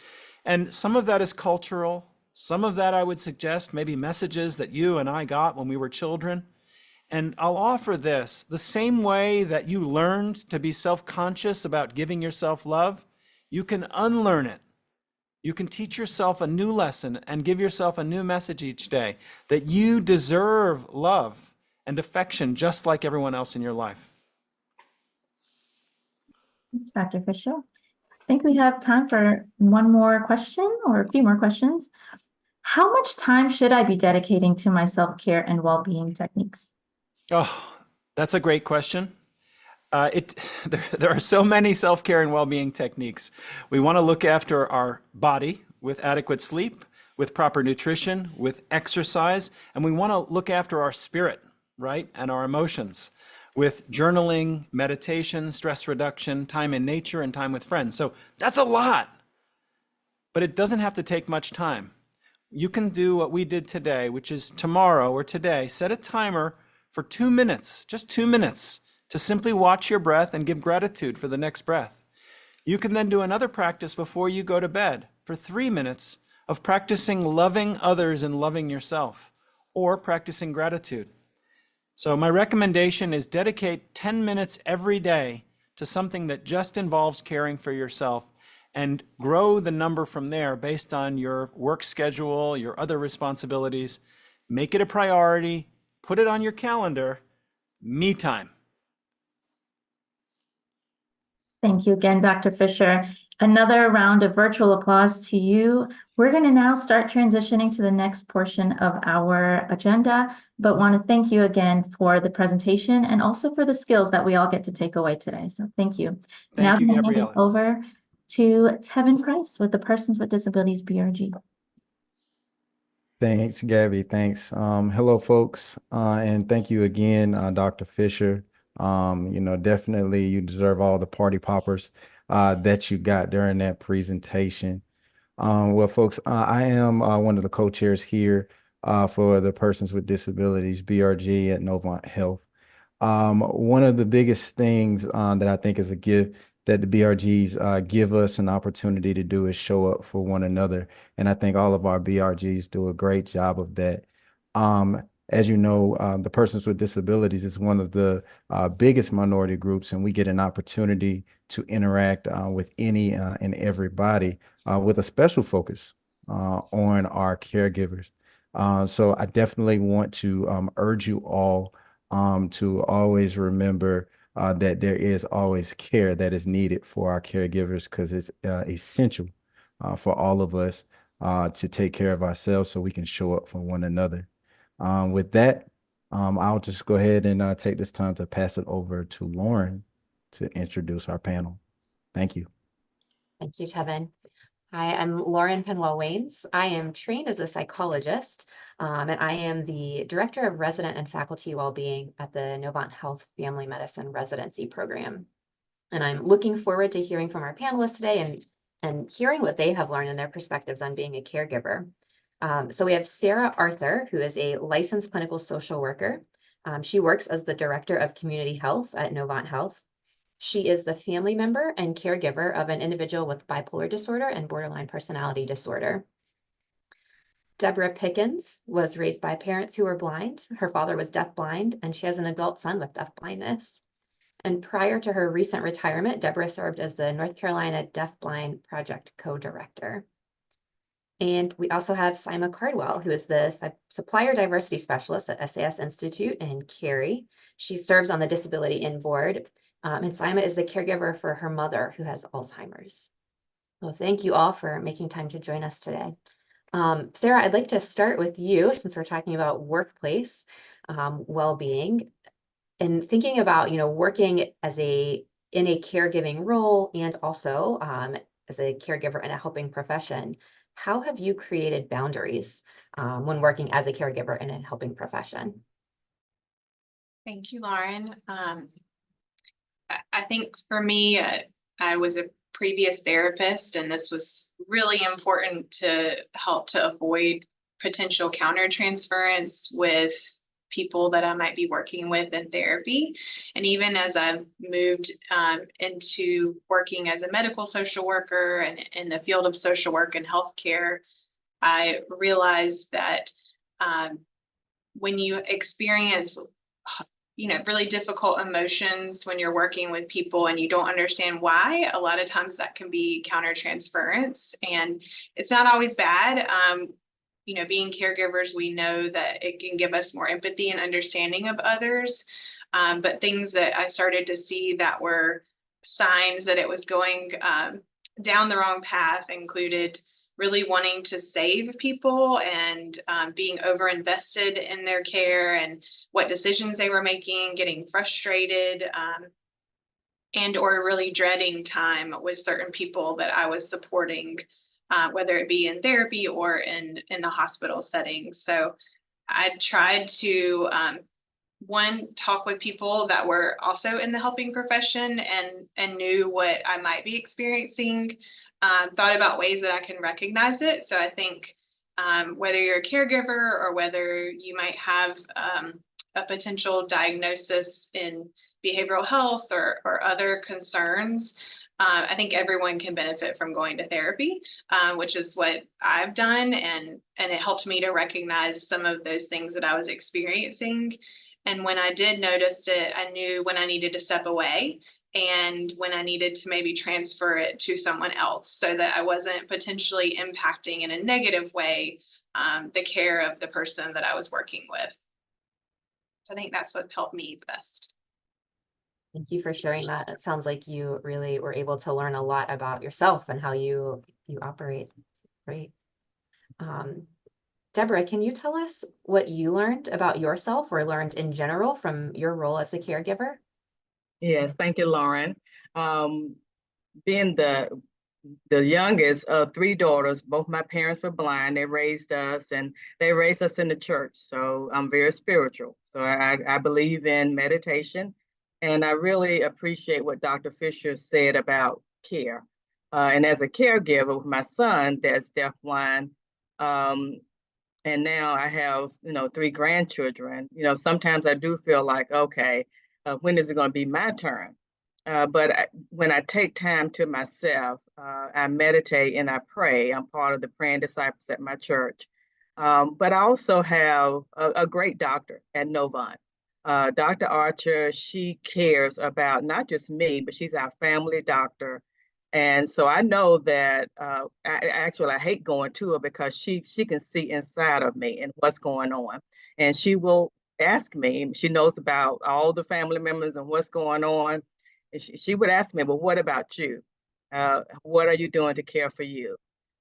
And some of that is cultural. Some of that I would suggest maybe messages that you and I got when we were children. And I'll offer this, the same way that you learned to be self-conscious about giving yourself love, you can unlearn it. You can teach yourself a new lesson and give yourself a new message each day that you deserve love and affection just like everyone else in your life. Thanks, Dr. Fisher. I think we have time for one more question or a few more questions. How much time should I be dedicating to my self-care and well-being techniques? Oh, that's a great question. There are so many self-care and well-being techniques. We want to look after our body with adequate sleep, with proper nutrition, with exercise, and we want to look after our spirit, right, and our emotions with journaling, meditation, stress reduction, time in nature, and time with friends. So that's a lot, but it doesn't have to take much time. You can do what we did today, which is tomorrow or today, set a timer for 2 minutes, just 2 minutes, to simply watch your breath and give gratitude for the next breath. You can then do another practice before you go to bed for 3 minutes of practicing loving others and loving yourself, or practicing gratitude. So my recommendation is dedicate 10 minutes every day to something that just involves caring for yourself, and grow the number from there based on your work schedule, your other responsibilities. Make it a priority, put it on your calendar, me time. Thank you again, Dr. Fisher. Another round of virtual applause to you. We're going to now start transitioning to the next portion of our agenda, but want to thank you again for the presentation and also for the skills that we all get to take away today. So thank you. Thank you, Now I'm handing it Gabriella. over to Tevin Price with the Persons with Disabilities BRG. Thanks, Gabby. Thanks. Hello, folks. And thank you again, Dr. Fisher. Definitely you deserve all the party poppers that you got during that presentation. Well, folks, I am one of the co-chairs here for the Persons with Disabilities BRG at Novant Health. One of the biggest things that I think is a gift that the BRGs give us an opportunity to do is show up for one another. And I think all of our BRGs do a great job of that. As you know, the Persons with Disabilities is one of the biggest minority groups, and we get an opportunity to interact with any and everybody with a special focus on our caregivers. So I definitely want to urge you all to always remember that there is always care that is needed for our caregivers, because it's essential for all of us to take care of ourselves so we can show up for one another. With that, I'll just go ahead and take this time to pass it over to Lauren to introduce our panel. Thank you. Thank you, Tevin. Hi, I'm Lauren Penwell-Waynes. I am trained as a psychologist, and I am the Director of Resident and Faculty Wellbeing at the Novant Health Family Medicine Residency Program. And I'm looking forward to hearing from our panelists today and hearing what they have learned and their perspectives on being a caregiver. So we have Sarah Arthur, who is a licensed clinical social worker. She works as the Director of Community Health at Novant Health. She is the family member and caregiver of an individual with bipolar disorder and borderline personality disorder. Deborah Pickens was raised by parents who were blind. Her father was deafblind, and she has an adult son with deafblindness. And prior to her recent retirement, Deborah served as the North Carolina Deafblind Project co-director. And we also have Sima Cardwell, who is the Supplier Diversity Specialist at SAS Institute in Cary. She serves on the Disability In Board. And Sima is the caregiver for her mother, who has Alzheimer's. Well, thank you all for making time to join us today. Sarah, I'd like to start with you, since we're talking about workplace well-being, and thinking about, working in a caregiving role, and also as a caregiver in a helping profession. How have you created boundaries when working as a caregiver in a helping profession? Thank you, Lauren. I think for me, I was a previous therapist, and this was really important to help to avoid potential countertransference with people that I might be working with in therapy. And even as I've moved into working as a medical social worker and in the field of social work and healthcare, I realized that when you experience really difficult emotions when you're working with people and you don't understand why, a lot of times that can be countertransference, and it's not always bad. Being caregivers, we know that it can give us more empathy and understanding of others. But things that I started to see that were signs that it was going down the wrong path included really wanting to save people and being over-invested in their care and what decisions they were making, getting frustrated, and or really dreading time with certain people that I was supporting, whether it be in therapy or in the hospital setting. So I tried to talk with people that were also in the helping profession and knew what I might be experiencing, thought about ways that I can recognize it. So I think whether you're a caregiver or whether you might have a potential diagnosis in behavioral health or other concerns, I think everyone can benefit from going to therapy, which is what I've done. And it helped me to recognize some of those things that I was experiencing. And when I did notice it, I knew when I needed to step away and when I needed to maybe transfer it to someone else so that I wasn't potentially impacting in a negative way the care of the person that I was working with. So I think that's what helped me best. Thank you for sharing that. It sounds like you really were able to learn a lot about yourself and how you operate. Great. Deborah, can you tell us what you learned about yourself or learned in general from your role as a caregiver? Yes, thank you, Lauren. Being the youngest of three daughters, both my parents were blind. They raised us and they raised us in the church. So I'm very spiritual. So I believe in meditation. And I really appreciate what Dr. Fisher said about care. And as a caregiver with my son that's deafblind, and now I have, three grandchildren, sometimes I do feel like, okay, when is it going to be my turn? But when I take time to myself, I meditate and I pray. I'm part of the praying disciples at my church. But I also have a great doctor at Novant. Dr. Archer, she cares about not just me, but she's our family doctor. And so I know that I hate going to her because she can see inside of me and what's going on. And she will ask me, she knows about all the family members and what's going on. And she would ask me, well, what about you? What are you doing to care for you?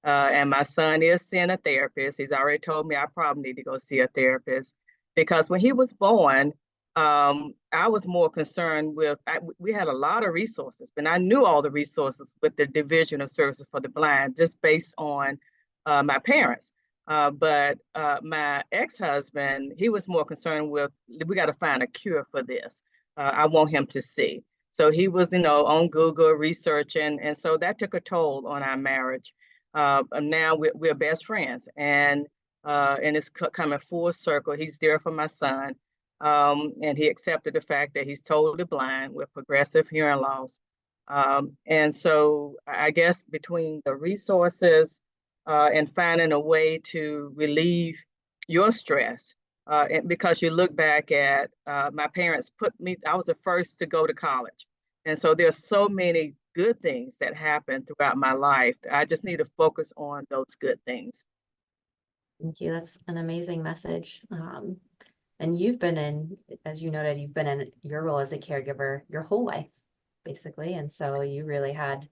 And my son is seeing a therapist. He's already told me I probably need to go see a therapist because when he was born, I was more concerned with, we had a lot of resources, and I knew all the resources with the Division of Services for the Blind, just based on my parents. But my ex-husband, he was more concerned with, we got to find a cure for this. I want him to see. So he was, on Google researching, and so that took a toll on our marriage. Now we're best friends, and it's coming full circle. He's there for my son. And he accepted the fact that he's totally blind with progressive hearing loss. And so I guess between the resources and finding a way to relieve your stress, and because you look back at my parents I was the first to go to college. And so there's so many good things that happened throughout my life. I just need to focus on those good things. Thank you. That's an amazing message. And you've been in, as you noted, you've been in your role as a caregiver your whole life, basically. And so you really had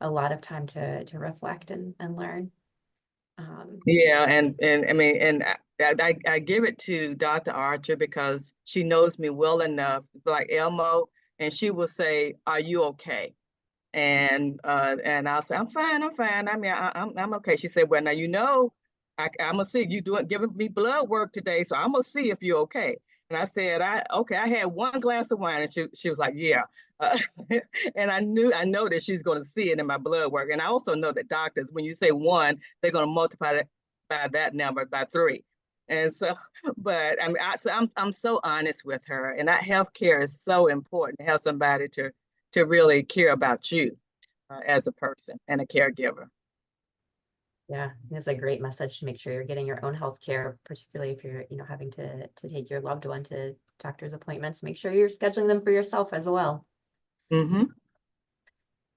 a lot of time to reflect and learn. Yeah, and I mean, and I give it to Dr. Archer because she knows me well enough, like Elmo, and she will say, "Are you okay?" And I'll say, "I'm fine, I'm fine. I mean, I'm okay." She said, "Well, now I'm gonna see you giving me blood work today, so I'm gonna see if you're okay." And I said, okay, I had one glass of wine, and she was like, "Yeah." And I know that she's going to see it in my blood work. And I also know that doctors, when you say one, they're going to multiply by that number by 3. And so, but I mean, I'm so honest with her, and that healthcare is so important to have somebody to really care about you as a person and a caregiver. Yeah, it's a great message to make sure you're getting your own health care, particularly if you're, having to take your loved one to doctor's appointments. Make sure you're scheduling them for yourself as well. Mm-hmm.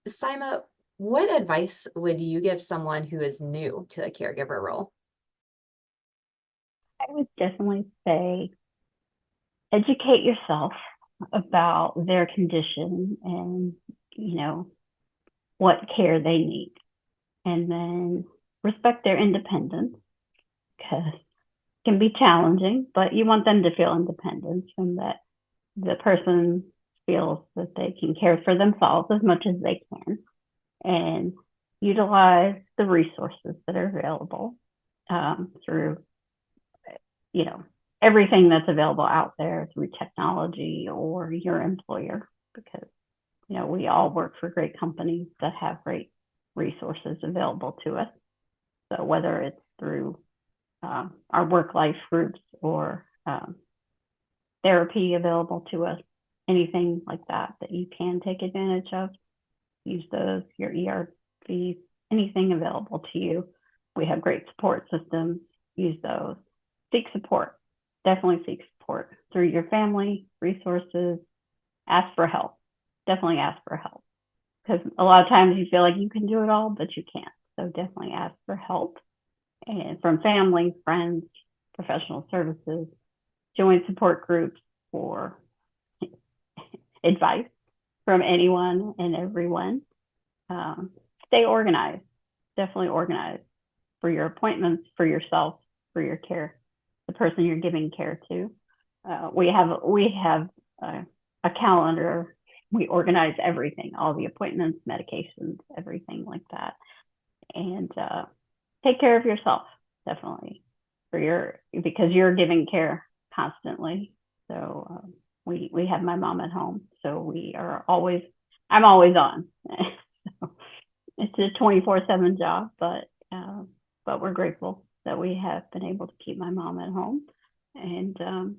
Sima, what advice would you give someone who is new to a caregiver role? I would definitely say educate yourself about their condition and, what care they need. And then respect their independence, because it can be challenging, but you want them to feel independence and that the person feels that they can care for themselves as much as they can, and utilize the resources that are available through, everything that's available out there through technology or your employer, because, we all work for great companies that have great resources available to us. So whether it's through our work life groups or therapy available to us, anything like that you can take advantage of, use those, your ERVs, anything available to you. We have great support systems, use those. Seek support, definitely seek support through your family, resources, ask for help, definitely ask for help. Because a lot of times you feel like you can do it all, but you can't. So definitely ask for help, and from family, friends, professional services, join support groups for advice from anyone and everyone. Stay organized, definitely organized for your appointments, for yourself, for your care, the person you're giving care to. We have a calendar. We organize everything, all the appointments, medications, everything like that. And take care of yourself, definitely, because you're giving care constantly. So we have my mom at home, so I'm always on. So it's a 24/7 job, but we're grateful that we have been able to keep my mom at home, and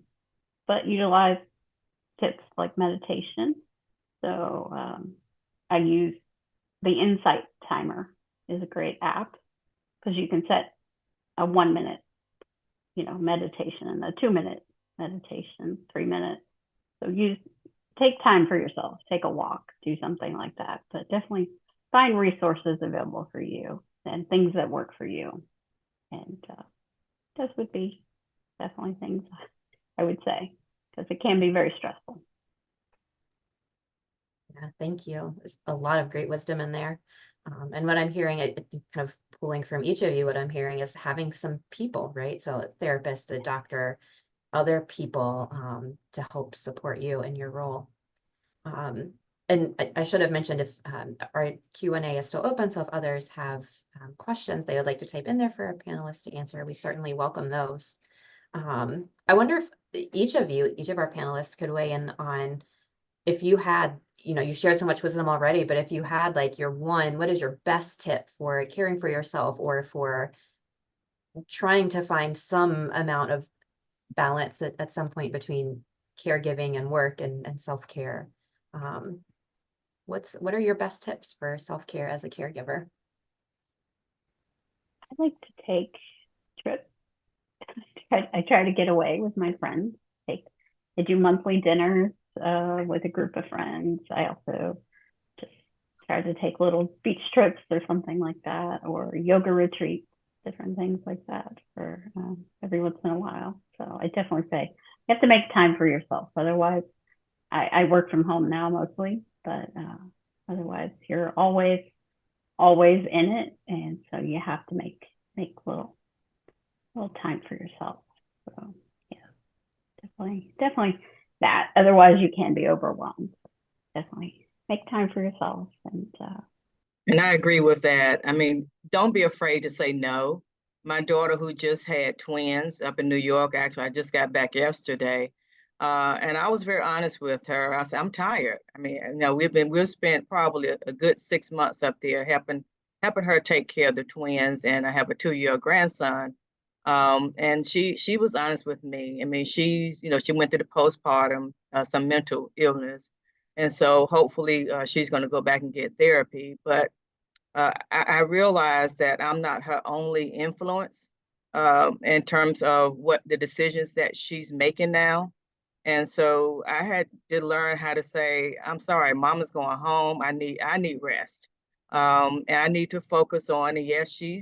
but utilize tips like meditation. So I use the Insight Timer is a great app, because you can set a 1 minute, meditation, and a 2 minute meditation, 3 minutes. So take time for yourself, take a walk, do something like that, but definitely find resources available for you and things that work for you. And those would be definitely things I would say, because it can be very stressful. Yeah, thank you. There's a lot of great wisdom in there. And what I'm hearing, I think kind of pulling from each of you, what I'm hearing is having some people, right? So a therapist, a doctor, other people to help support you in your role. And I should have mentioned, if our Q&A is still open, so if others have questions they would like to type in there for our panelists to answer, we certainly welcome those. I wonder if each of our panelists could weigh in on, if you had, you shared so much wisdom already, but if you had like what is your best tip for caring for yourself, or for trying to find some amount of balance at some point between caregiving and work and self-care? What are your best tips for self-care as a caregiver? I like to take trips. I try to get away with my friends. I do monthly dinners with a group of friends. I also just try to take little beach trips or something like that, or yoga retreats, different things like that for every once in a while. So I definitely say you have to make time for yourself. Otherwise, I work from home now mostly, but otherwise you're always in it, and so you have to make little time for yourself. So yeah, definitely that. Otherwise you can be overwhelmed. Definitely make time for yourself. And I agree with that. I mean, don't be afraid to say no. My daughter, who just had twins up in New York, actually, I just got back yesterday. And I was very honest with her. I said, I'm tired. I mean, we've spent probably a good 6 months up there helping her take care of the twins. And I have a 2-year-old grandson And she was honest with me. I mean, she went through the postpartum, some mental illness. And so hopefully she's going to go back and get therapy. But I realized that I'm not her only influence in terms of what the decisions that she's making now. And so I had to learn how to say, I'm sorry, mama's going home. I need rest. And I need to focus on, and yes, she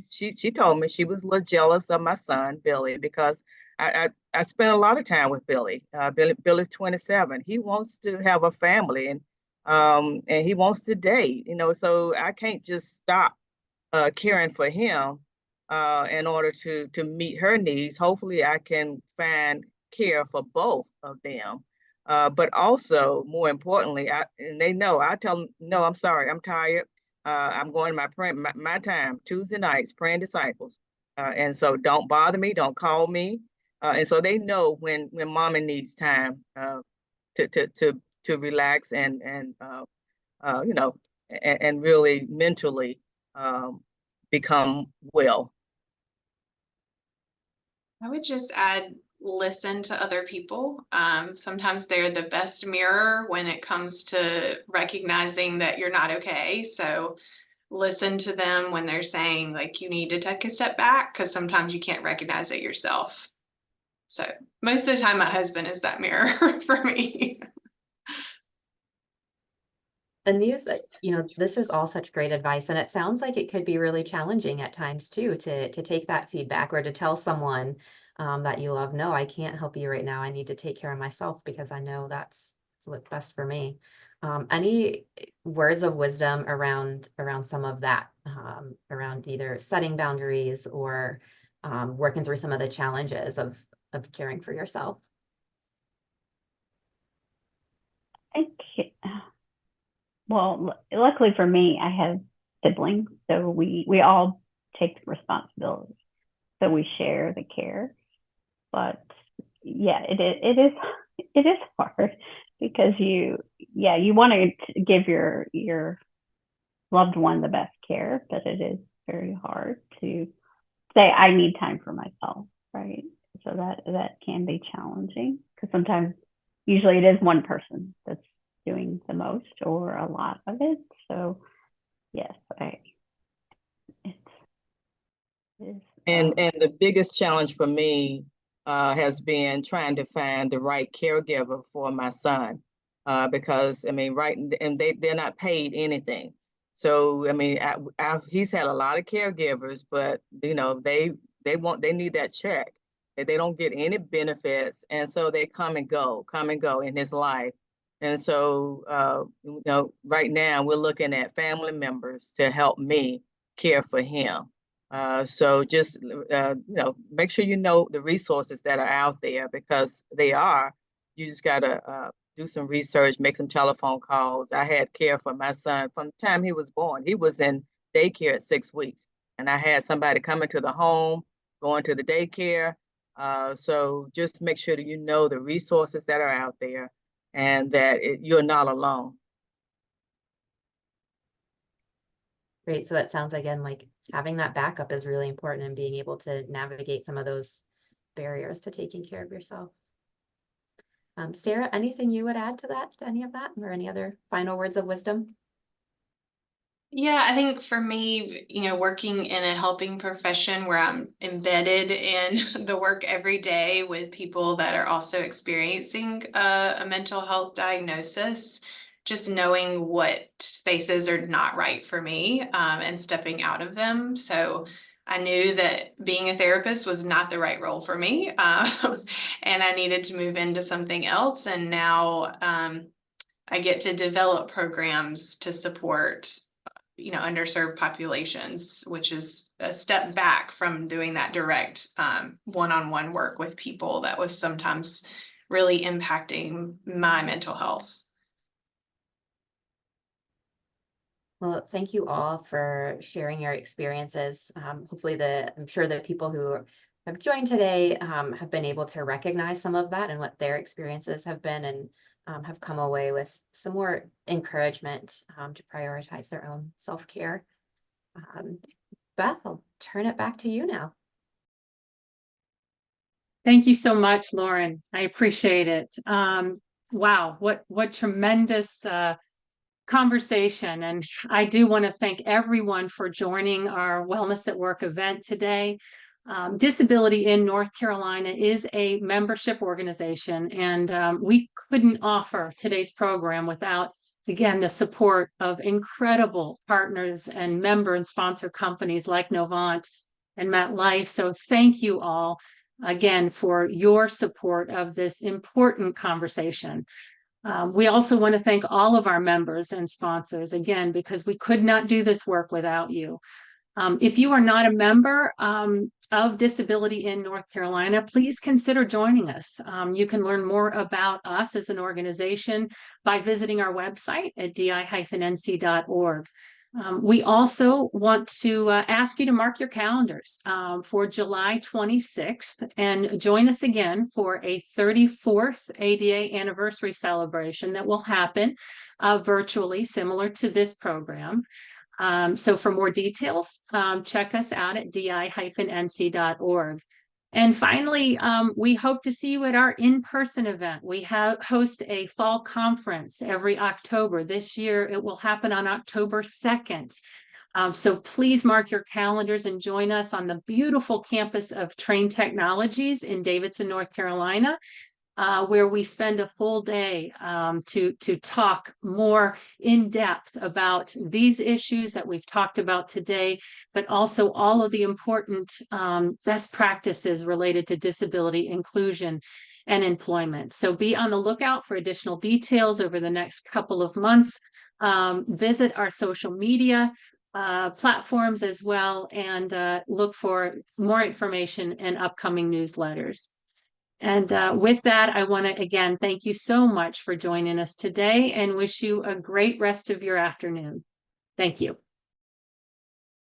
told me she was a little jealous of my son, Billy, because I spent a lot of time with Billy. Billy's 27. He wants to have a family and he wants to date, so I can't just stop caring for him in order to meet her needs. Hopefully, I can find care for both of them. But also, more importantly, and they know, I tell them, no, I'm sorry, I'm tired. I'm going to my time, Tuesday nights, praying disciples. And so don't bother me, don't call me. And so they know when mama needs time to relax and really mentally become well. I would just add, listen to other people. Sometimes they're the best mirror when it comes to recognizing that you're not okay. So listen to them when they're saying like you need to take a step back, because sometimes you can't recognize it yourself. So most of the time my husband is that mirror for me. And this is all such great advice, and it sounds like it could be really challenging at times too, to take that feedback or to tell someone that you love, no, I can't help you right now. I need to take care of myself because I know that's what's best for me. Any words of wisdom around some of that, around either setting boundaries or working through some of the challenges of caring for yourself? Well, luckily for me, I have siblings, so we all take responsibility. So we share the care. But yeah, it is hard because you want to give your loved one the best care, but it is very hard to say I need time for myself, right? So that can be challenging because sometimes, usually it is one person that's doing the most or a lot of it. So yes, it is. And the biggest challenge for me has been trying to find the right caregiver for my son, because I mean, and they're not paid anything. So I mean, he's had a lot of caregivers, but they need that check. They don't get any benefits, and so they come and go in his life. And so right now we're looking at family members to help me care for him. So just make sure you know the resources that are out there, because they are. You just gotta do some research, make some telephone calls. I had care for my son from the time he was born. He was in daycare at 6 weeks, and I had somebody coming to the home, going to the daycare. So just make sure that you know the resources that are out there, and that you're not alone. Great. So that sounds again like having that backup is really important and being able to navigate some of those barriers to taking care of yourself. Sarah, anything you would add to any of that, or any other final words of wisdom? Yeah, I think for me, working in a helping profession where I'm embedded in the work every day with people that are also experiencing a mental health diagnosis, just knowing what spaces are not right for me, and stepping out of them. So I knew that being a therapist was not the right role for me, and I needed to move into something else. And now I get to develop programs to support underserved populations, which is a step back from doing that direct one-on-one work with people that was sometimes really impacting my mental health. Well, thank you all for sharing your experiences. Hopefully I'm sure the people who have joined today have been able to recognize some of that and what their experiences have been, and have come away with some more encouragement to prioritize their own self-care. Beth, I'll turn it back to you now. Thank you so much, Lauren. I appreciate it. Wow, what tremendous conversation. And I do want to thank everyone for joining our Wellness at Work event today. Disability in North Carolina is a membership organization, and we couldn't offer today's program without, again, the support of incredible partners and member and sponsor companies like Novant and MetLife. So thank you all again for your support of this important conversation. We also want to thank all of our members and sponsors, again, because we could not do this work without you. If you are not a member of Disability in North Carolina, please consider joining us. You can learn more about us as an organization by visiting our website at di-nc.org. We also want to ask you to mark your calendars for July 26th and join us again for a 34th ADA anniversary celebration that will happen virtually, similar to this program. So for more details, check us out at di-nc.org. And finally, we hope to see you at our in-person event. We host a fall conference every October. This year, it will happen on October 2nd. So please mark your calendars and join us on the beautiful campus of Train Technologies in Davidson, North Carolina, where we spend a full day to talk more in depth about these issues that we've talked about today, but also all of the important best practices related to disability inclusion and employment. So be on the lookout for additional details over the next couple of months. Visit our social media platforms as well, and look for more information and upcoming newsletters. And with that, I want to again thank you so much for joining us today and wish you a great rest of your afternoon. Thank you.